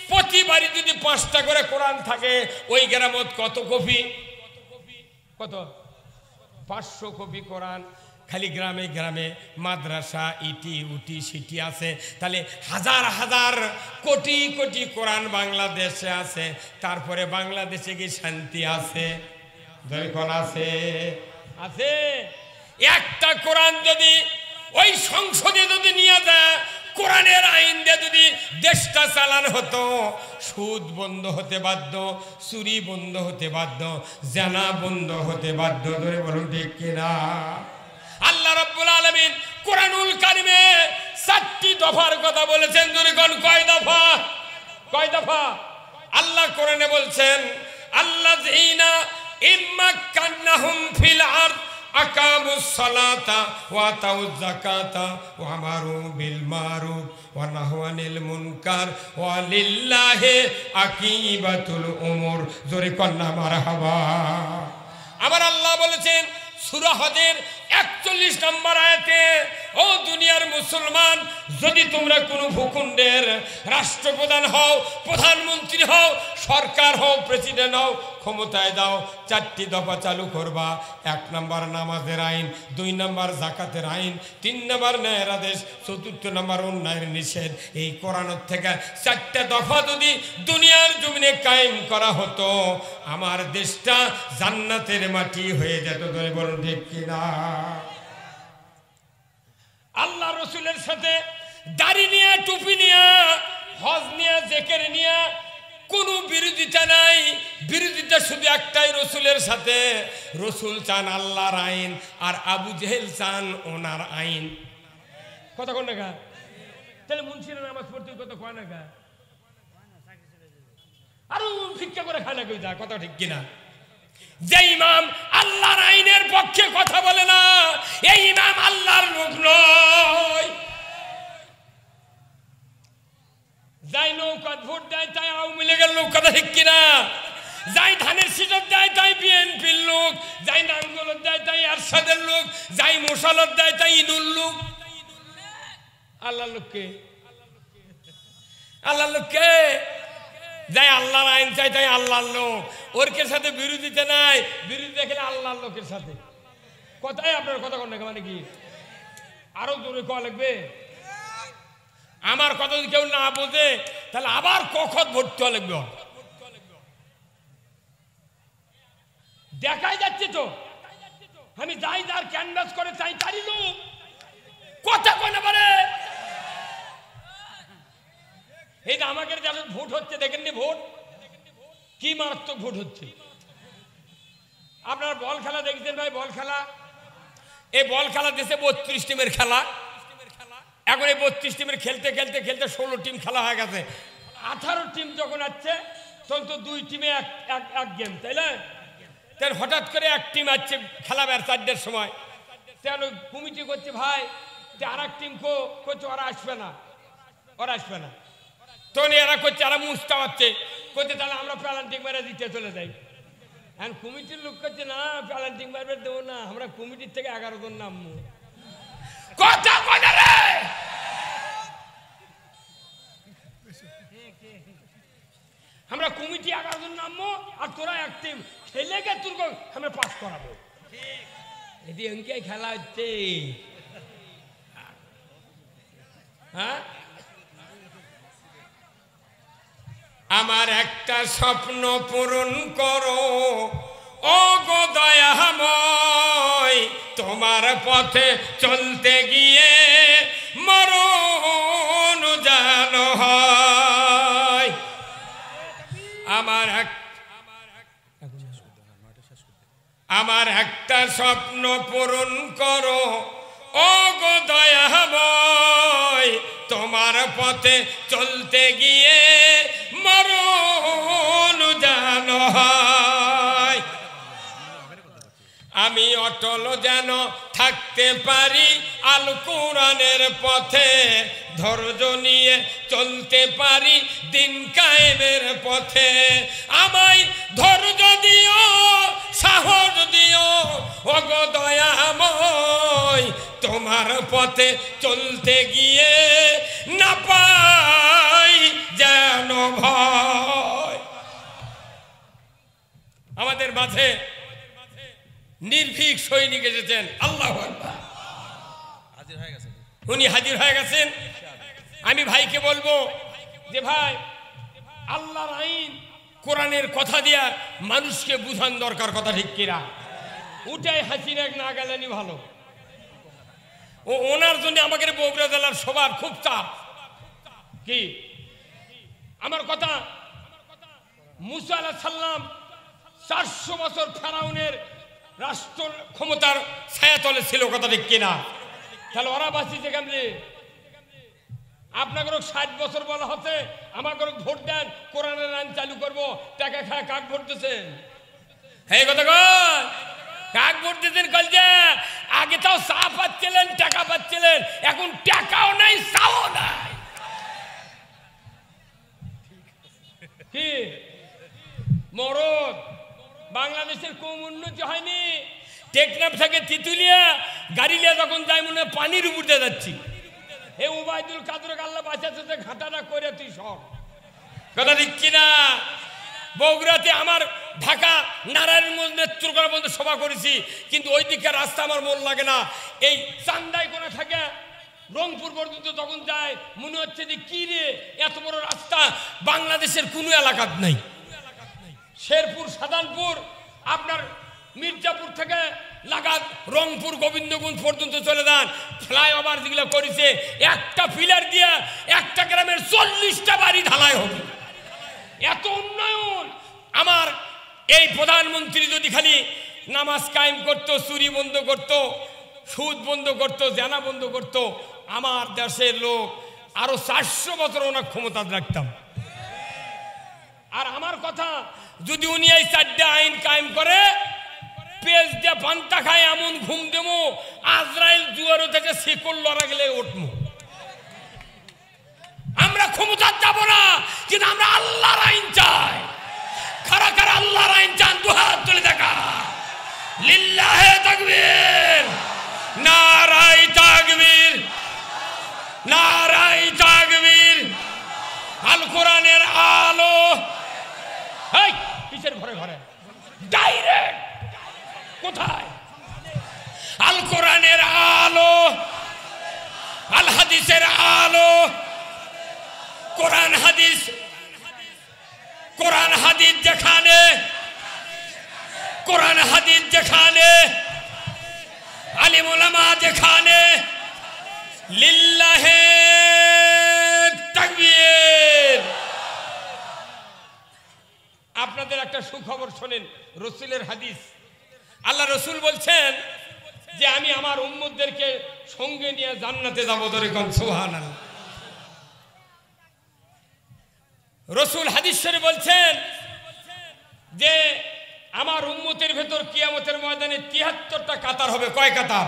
প্রতি বাড়ি যদি ৫টা করে কোরআন থাকে, ওই গ্রামত কত কপি? কত? ৫০০ কপি কোরআন। খালি গ্রামে গ্রামে মাদ্রাসা ইটি উটি সিটি আছে। তাহলে হাজার হাজার কোটি কোটি কোরআন বাংলাদেশে আছে। তারপরে বাংলাদেশে কি শান্তি আছে? যখন আছে আছে একটা কোরআন যদি ওই সংসদে যদি নিয়ে যায়, কোরআনের আইন দিয়ে যদি দেশটা চালানো হতো, সুদ বন্ধ হতে বাধ্য, চুরি বন্ধ হতে বাধ্য, জানা বন্ধ হতে বাধ্য। ধরে বলুন ঠিক কিনা? আল্লাহ রাব্বুল আলামিন কোরআনুল কারিমে ৪টি দফার কথা বলেছেন। দুর্গণ কয় দফা? কয় দফা? আল্লাহ কোরআনে বলছেন, আল্লাযীনা ইম্মাক্কান্নাহুম ফিল আরদ আকামুস সালাতা ওয়া আতাউয যাকাতা ওয়া আমারু বিল মারুফ ওয়া নাহাউ আনিল মুনকার ওয়া লিল্লাহি আকিবাতুল উমুর। জোরে কন্না মারহাবা। আমার আল্লাহ বলেছেন সূরা হজের ৪১ নম্বর আয়াতে, ও দুনিয়ার মুসলমান, যদি তোমরা কোনো ভূখণ্ডের রাষ্ট্রপ্রধান হও, প্রধানমন্ত্রী হও, সরকার হও, প্রেসিডেন্ট হও, ক্ষমতায় দাও, ৪টি দফা চালু করবা। ১ নম্বর নামাজের আইন, ২ নম্বর জাকাতের আইন, ৩ নম্বর ন্যায়ের আদেশ, ৪র্থ নম্বর অন্যায়ের নিষেধ। এই কোরআনের থেকে ৪টা দফা যদি দুনিয়ার জমিনে কায়েম করা হতো, আমার দেশটা জান্নাতের মাটি হয়ে যেত। ধরে বলুন ঠিক কিনা? আল্লাহ রসুলের সাথে দাড়ি নিয়ে, টুপি নিয়ে, হজ নিয়ে, জেকের নিয়ে কোনো বিরোধিতা নাই। বিরোধিতা শুধু একটাই, রসুলের সাথে। রসুল চান আল্লাহর আইন, আর আবু জেহেল চান ওনার আইন। কথা কোন না? তাহলে মুন্সিরা নামাজ পড়তে কত কয় না? আরো ভিক্ষা করে খায় না কই? কথা ঠিক কিনা? যে ইমাম আল্লাহর আইনের পক্ষে কথা বলে না, এই ইমাম আল্লাহর লোক নয়। যাই নৌকা ভোট দেয় তাই আওয়ামী লীগের লোক। কথা ঠিক কিনা? যাই ধানের শীষত দেয় তাই বিএনপির লোক, যাই নাঙ্গলত দেয় তাই এরশাদের লোক, যাই মোশালত দেয় তাই ইনুর লোক। আল্লাহর লোককে, আল্লাহর লোককে যাই আল্লাহর আইন চাই তাই আল্লাহর লোক। ওরকের সাথে বিরোধিতা নাই। বিরোধিতা খেলে আল্লাহর লোকের সাথে। কথাই আপনার কথা কোন মানে কি? আরো জোরে কওয়া লাগবে। আমার কথা যদি কেউ না বোঝে তাহলে আবার কখন ভর্তি হওয়া লাগবে। দেখাই যাচ্ছে তো, আমি যাই যার ক্যানভাস করে চাই তারই লোক। কথা কয় না পারে। এই যে আমাদের যাদের ভোট হচ্ছে দেখেননি, ভোট কি মারাত্মক ভোট হচ্ছে। আপনারা বল খেলা দেখছেন ভাই? বল খেলা, এই বল খেলা দেশে ৩২ টিমের খেলা। এখন এই ৩২ টিমের খেলতে খেলতে খেলতে ১৬ টিম খেলা হয়ে গেছে। ১৮ টিম যখন আসছে তখন তো 2 টিমে এক গেম, তাই না? তাহলে হঠাৎ করে এক টিম আসছে খেলা বের ৪টার সময়। তাহলে কমিটি করছে ভাই আর এক টিম করছে ওরা আসবে না, ওরা আসবে না। তখন এরা করছে, এরা মুস্তা হচ্ছে করতে তাহলে আমরা প্যালান্টিক মারা দিতে চলে যাই। এখন কমিটির লোক করছে না প্যালান্টিক মারবে দেবো না, আমরা কমিটির থেকে 11 জন নামবো। কথা বলে রে, আমরা কমিটি 11 জন নামবো আর তোরা এক টিম খেলে গে তোর আমরা পাস করাবো। এটি অঙ্কে খেলা হচ্ছে। হ্যাঁ, আমার একটা স্বপ্ন পূরণ করো ও গো দয়াময়, তোমার পথে চলতে গিয়ে মরণ যেন হয়। আমার একটা স্বপ্ন পূরণ করো ও গো দয়াময়, তোমার পথে চলতে গিয়ে মরণ যেন হয়। আমি অটল যেন থাকতে পারি আল কোরআনের পথে, ধৈর্য নিয়ে চলতে পারি দিন কায়েমের পথে। আমায় ধৈর্য দিও, সাহস দিও ও গো দয়াময়, তোমার পথে চলতে গিয়ে না পাই যেন ভয়। আমাদের মাঝে নির্ভীক সৈনিক এসেছেন, আল্লাহু আকবার, উনি হাজির হয়ে গেছেন। আমি ভাইকে বলবো যে ভাই, আল্লাহর আইন কোরআনের কথা দিয়া মানুষকে বুঝান দরকার, কথা ঠিক কিনা? উঠাই হাসিনা না গেলেনি ভালো। ও ওনার জন্য আমাদের বগুড়া জেলার সবার খুব চাপ। কি আমার কথা, মুসা আলাইহিস সালাম 400 বছর ফেরাউনের রাষ্ট্র ক্ষমতার ছায়াতলে ছিল, কথা ঠিক কিনা? তাহলে ওরা বাঁচিয়েছে কেমনে? আপনাকে 60 বছর বলা হচ্ছে আমাকে ভোট দেন, কোরআনের আইন চালু করবো, টাকা খায় কাক ভোট দিচ্ছেন? হ্যাঁ কথা কয়, কাক ভোট দিচ্ছেন? কলজা আগে তাও চা পাচ্ছিলেন, টাকা পাচ্ছিলেন, এখন টাকাও নাই, চাও নাই। কি মরদ, বাংলাদেশের কম উন্নতি হয়নি। টেকনাফ থেকে তিতুলিয়া গাড়ি নিয়ে যখন যাই মনে হয় পানির উপর দিয়ে যাচ্ছি। এ উবাইদুল কাদের আল্লাহ বাঁচাতে ঘাটাটা করে তুই সব, কথা দিচ্ছি না? বগুড়াতে আমার ঢাকা নারায়ণগঞ্জ নেত্রকোনা পর্যন্ত সভা করেছি, কিন্তু ওই দিকে রাস্তা আমার মন লাগে না। এই চান্দাই করে থাকে রংপুর পর্যন্ত যখন যায় মনে হচ্ছে যে কি রে, এত বড় রাস্তা বাংলাদেশের কোনো এলাকাত নাই। শেরপুর, সাধারণপুর, আপনার মির্জাপুর থেকে লাগাত রংপুর গোবিন্দগঞ্জ পর্যন্ত চলে যান, ফ্লাইওভার যেগুলো করেছে একটা পিলার দিয়ে একটা গ্রামের 40টা বাড়ি ঢালাই হবে। এত উন্নয়ন। আমার এই প্রধানমন্ত্রী যদি খালি নামাজ কায়েম করত, চুরি বন্ধ করত, সুদ বন্ধ করত, জানা বন্ধ করত, আমার দেশের লোক আরো 400 বছর ওনার ক্ষমতা রাখতাম। আর আমার কথা, যদি উনি এই 4টা আইন কায়েম করে, পেজ দিয়ে পান্তা খায় এমন ঘুম দেবো, আজরাইল জুয়ারো থেকে শিকল লড়া গেলে উঠবো। আমরা ক্ষমতা যাব না, কিন্তু আমরা আল্লাহর আইন চাই। খারা খারা আল্লাহর আইন চান, দুহাত তুলে দেখা। লিল্লাহে তাকবীর, নারায়ে তাকবীর, নারায়ে তাকবীর। আল কোরআনের আলো, এই কিসের ঘরে ঘরে ডাইরেক্ট কোথায়? আল কোরআনের আলো, আল হাদিসের আলো। কোরআন হাদিস, কোরআন হাদিস যেখানে, কোরআন হাদিস যেখানে, আলিম উলামা যেখানে, লিল্লাহে তাকবীর। আপনাদের একটা সুখবর শোনেন, রসুলের হাদিস। আল্লাহ রসুল বলছেন যে আমি আমার উম্মতদেরকে সঙ্গে নিয়ে জান্নাতে যাবো। ধরে কোন সুবহানাল্লাহ। রসুল হাদিস শরীফে বলছেন যে আমার উম্মতের ভেতর কিয়ামতের ময়দানে 73টা কাতার হবে। কয় কাতার?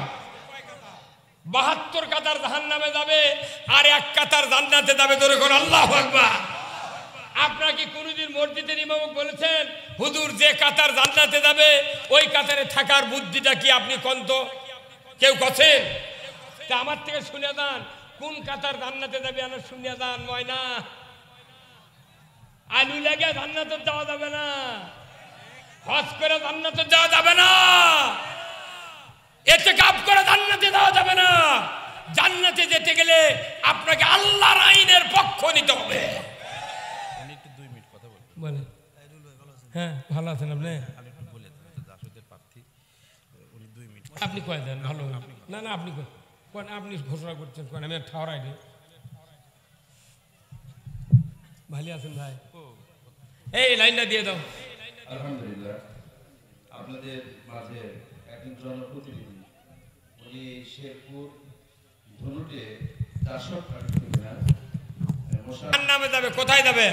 72 কাতার জাহান্নামে যাবে আর 1 কাতার জান্নাতে যাবে। ধরে কোন আল্লাহু আকবার। আপনারা কি কোনো নবীর মসজিদের ইমাম বলেছেন হুজুর যে কাতার জান্নাতে যাবে ওই কাতারে থাকার বুদ্ধিটা কি আপনি কন্ত কেউ কছেন তা আমার থেকে শুনে যান কোন কাতার জান্নাতে যাবে আর শুনে যান ময়না আলু লাগে জান্নাতে যাওয়া যাবে না হজ করে জান্নাতে যাওয়া যাবে না ইতিকাফ করে জান্নাতে যাওয়া যাবে না জান্নাতে যেতে গেলে আপনাকে আল্লাহর আইনের পক্ষ নিতে হবে একটু 2 মিনিট কথা বলবো বলে হ্যাঁ ভালো আছেন আপনি আমি একটু বলে দেন জাসদের প্রার্থী উনি 2 মিনিট আপনি কয়ে দেন ভালো না না আপনি কোন আপনি ঘোষণা করছেন কোন আমি ঠাওরাই দিই ভালো আছেন ভাই এই লাইনটা দিয়ে দাও আলহামদুলিল্লাহ আপনাদের মাঝে একজন জনপ্রতিনিধি উনি শেরপুর ধনুটে 400 নামে যাবে কোথায় যাবে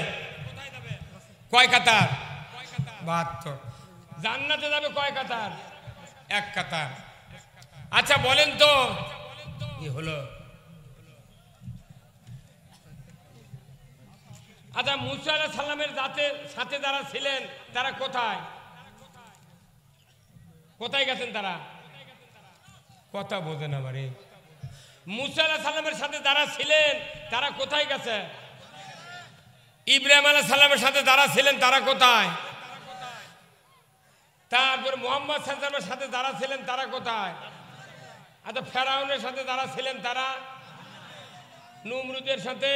কয় কাতার 72 জান্নাতে যাবে কয় কাতার এক কাতার আচ্ছা বলেন তো কি হলো আচ্ছা মুসা আলাইহিস সালামের সাথে যারা ছিলেন তারা কোথায় কোথায় গেছেন তারা কথা বোঝেন আমারে মুসা আলাইহিস সালামের সাথে যারা ছিলেন তারা কোথায় গেছে ইব্রাহিম আলাইহিস সালামের সাথে যারা ছিলেন তারা কোথায় তারপর মুহাম্মদ সাল্লাল্লাহু আলাইহি ওয়াসাল্লামের সাথে যারা ছিলেন তারা কোথায় আচ্ছা ফেরাউনের সাথে যারা ছিলেন তারা নমরুদের সাথে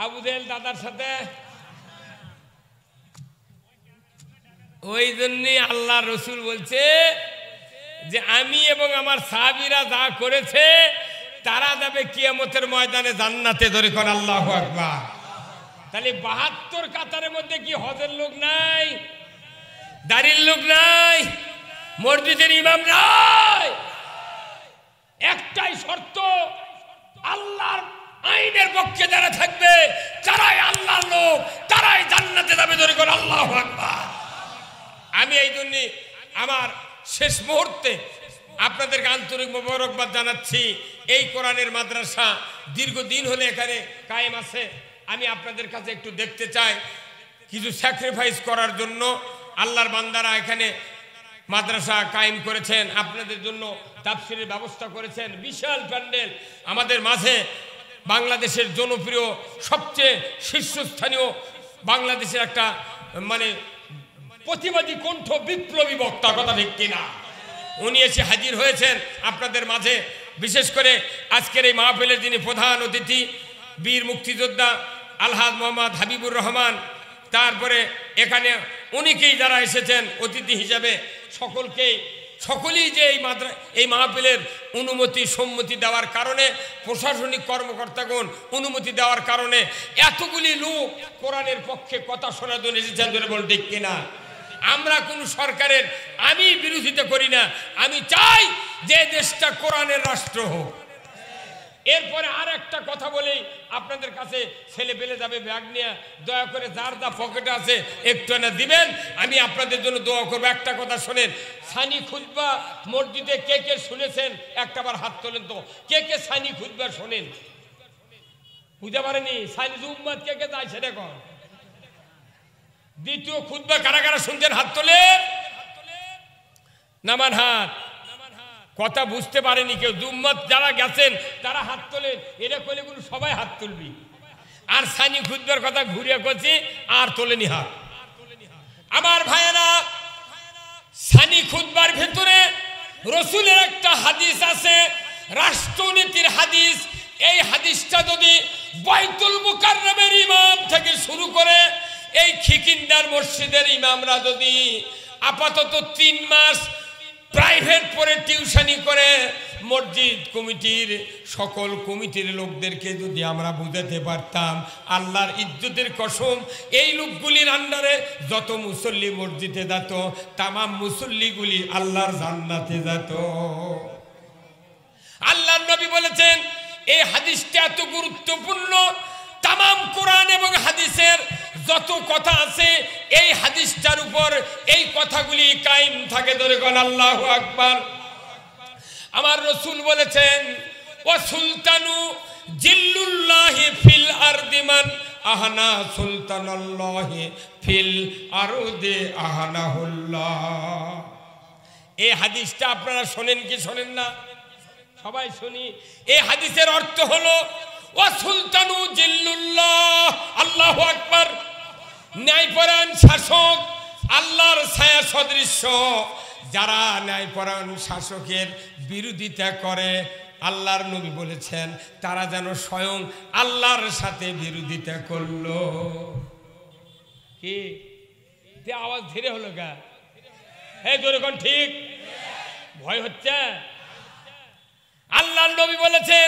আবু জেহেল দাদার সাথে ওই জন্যই আল্লাহ রসুল বলছে যে আমি এবং আমার সাহাবীরা যা করেছে তারা যাবে কিয়ামতের ময়দানে জান্নাতে ধরে কোন আল্লাহু আকবার তাহলে 72 কাতারের মধ্যে কি হজের লোক নাই দাড়ির লোক নাই মসজিদের ইমাম নাই একটাই শর্ত আল্লাহর আইনের পক্ষে যারা থাকবে তারাই আল্লাহর লোক তারাই জান্নাতে যাবে ধরে কোন আল্লাহু আকবার আমি এই জন্য আমার শেষ মুহূর্তে আপনাদেরকে আন্তরিক মোবারকবাদ জানাচ্ছি এই কোরআনের মাদ্রাসা দীর্ঘদিন হলে এখানে কায়েম আছে আমি আপনাদের কাছে একটু দেখতে চাই কিছু স্যাক্রিফাইস করার জন্য আল্লাহর বান্দারা এখানে মাদ্রাসা কায়েম করেছেন আপনাদের জন্য তাফসীরের ব্যবস্থা করেছেন বিশাল প্যান্ডেল আমাদের মাঝে বাংলাদেশের জনপ্রিয় সবচেয়ে শীর্ষস্থানীয় বাংলাদেশের একটা মানে প্রতিবাদী কণ্ঠ বিপ্লবী বক্তা কথা ঠিক কিনা উনি এসে হাজির হয়েছেন আপনাদের মাঝে বিশেষ করে আজকের এই মাহফিলের যিনি প্রধান অতিথি বীর মুক্তিযোদ্ধা আলহাজ মোহাম্মদ হাবিবুর রহমান তারপরে এখানে অনেকেই যারা এসেছেন অতিথি হিসাবে সকলেই যে এই মাহফিলের অনুমতি সম্মতি দেওয়ার কারণে প্রশাসনিক কর্মকর্তাগণ অনুমতি দেওয়ার কারণে এতগুলি লোক কোরআনের পক্ষে কথা শোনার জন্য এসেছেন ধরে বল ঠিক কিনা আমরা কোন সরকারের আমি বিরোধিতা করি না আমি চাই যে দেশটা কোরআনের রাষ্ট্র হোক এরপরে আর একটা কথা বলেই আপনাদের কাছে ছেলে পেলে যাবে ব্যাগ নিয়ে দয়া করে যার যা পকেটে আছে একটু না দিবেন আমি আপনাদের জন্য দোয়া করবো একটা কথা শোনেন সানি খুতবা মসজিদে কে কে শুনেছেন একটাবার হাত তোলেন তো কে কে সানি খুতবা শোনেন বুঝতে পারেনি সানি উম্মাদ কে কে যায় সেটা কর দ্বিতীয় খুতবা কারা কারা শুনছেন হাত তোলেন নামান হাত কথা বুঝতে পারেনি কেউ জুম্মত যারা গেছেন তারা হাত তোলেন এটা করলে কোনো সবাই হাত তুলবি আর সানি খুতবার কথা ঘুরিয়ে করছি আর তোলেনি হাত আমার ভাইয়েরা সানি খুতবার ভেতরে রসুলের একটা হাদিস আছে রাষ্ট্রনীতির হাদিস এই হাদিসটা যদি বাইতুল মুকাররমের ইমাম থেকে শুরু করে এই খিকিন্দার মসজিদের ইমামরা যদি আপাতত 3 মাস প্রাইভেট পড়ে টিউশনি করে মসজিদ কমিটির সকল কমিটির লোকদেরকে যদি আমরা বুঝাতে পারতাম আল্লাহর ইজ্জতের কসম এই লোকগুলির আন্ডারে যত মুসল্লি মসজিদে যেত তাম মুসল্লিগুলি আল্লাহর জান্নাতে যেত আল্লাহর নবী বলেছেন এই হাদিসটা এত গুরুত্বপূর্ণ তাম কোরআন এবং হাদিসের যত কথা আছে এই হাদিসটার উপর এই কথাগুলি কায়েম থাকে ধরে কোন আল্লাহু আকবার আমার রাসূল বলেছেন ওয়া সুলতানু জিল্লুল্লাহি ফিল আরদি মান আহনা সুলতানাল্লাহি ফিল আরদি আহনাহুল্লাহ। এই হাদিসটা আপনারা শোনেন কি শোনেন না? সবাই শুনি। এই হাদিসের অর্থ হলো ওয়া সুলতানু জিল্লুল্লাহ, আল্লাহু আকবার। ন্যায়পরায়ণ শাসক আল্লাহর ছায়া সদৃশ্য। যারা ন্যায়পরায়ণ শাসকের বিরোধিতা করে, আল্লাহর নবী বলেছেন তারা যেন স্বয়ং আল্লাহর সাথে বিরোধিতা করলো। কি আওয়াজ ধীরে হলো গা? এই যখন ঠিক ভয় হচ্ছে। আল্লাহর নবী বলেছেন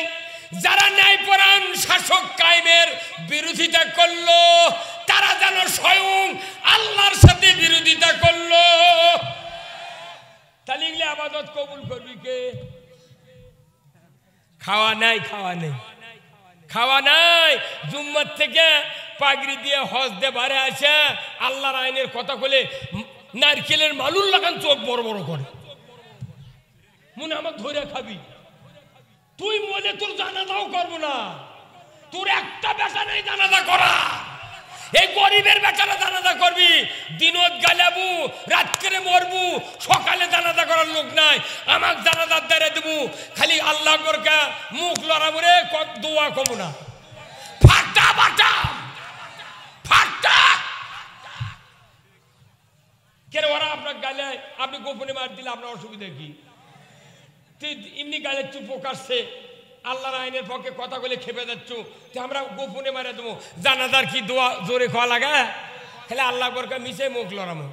যারা ন্যায়পরায়ণ শাসক কায়েমের বিরোধিতা করলো তারা যেন স্বয়ং আল্লাহর সাথে বিরোধিতা করলো। তাহলে এগুলো আবাদত কবুল করবি কে? খাওয়া নাই, খাওয়া নেই, খাওয়া নাই। জুম্মার থেকে পাগড়ি দিয়ে হজ দিয়ে বারে আসে আল্লাহর আইনের কথা বলে নারকেলের মালুর লাগান চোখ বড় বড় করে। মনে আমার ধরে খাবি তুই, মনে তোর জানাজাও করবো না। তোর একটা বেটা নেই জানাজা করা। এই গরিবের বেচারা জানাজা করবি, দিনত গালাবু, রাত্রে মরবু, সকালে জানাজা করার লোক নাই। আমাকে জানাজার দ্বারে দেবু, খালি আল্লাহ করকা মুখ লড়াবো রে, দোয়া কমু না। ফাটা বাটা ফাটা কেন ওরা আপনার গালে আপনি গোপনে মার দিলে আপনার অসুবিধা কি? তুই এমনি গালে চুপ কাটছে, আল্লাহর আইনের পক্ষে কথা বলে খেপে যাচ্ছ, তো আমরা গোপনে মারে দেবো। জানাজার কি দোয়া জোরে খাওয়া লাগা? তাহলে আল্লাহ বরকা মিশে মুখ লড়ামো।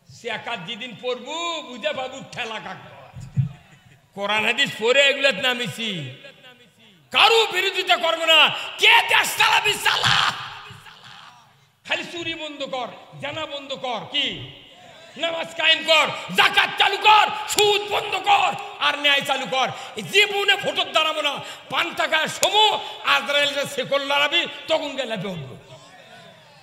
সে একাত যেদিন পড়বু বুঝে বাবু ঠেলা কাক কোরআন হাদিস পড়ে এগুলো নামিছি। কারো বিরোধিতা করবো না। কে দেশ চালাবি চালা, খালি চুরি বন্ধ কর, জানা বন্ধ কর, কি নামাজ কায়েম কর, যাকাত চালু কর, সুদ বন্ধ কর, আর ন্যায় চালু কর। জীবনে ভোটর দাঁড়াবো না। 5 টাকা সমু আজরাইল শেকল লড়াবি, তখন গেলে উঠবো।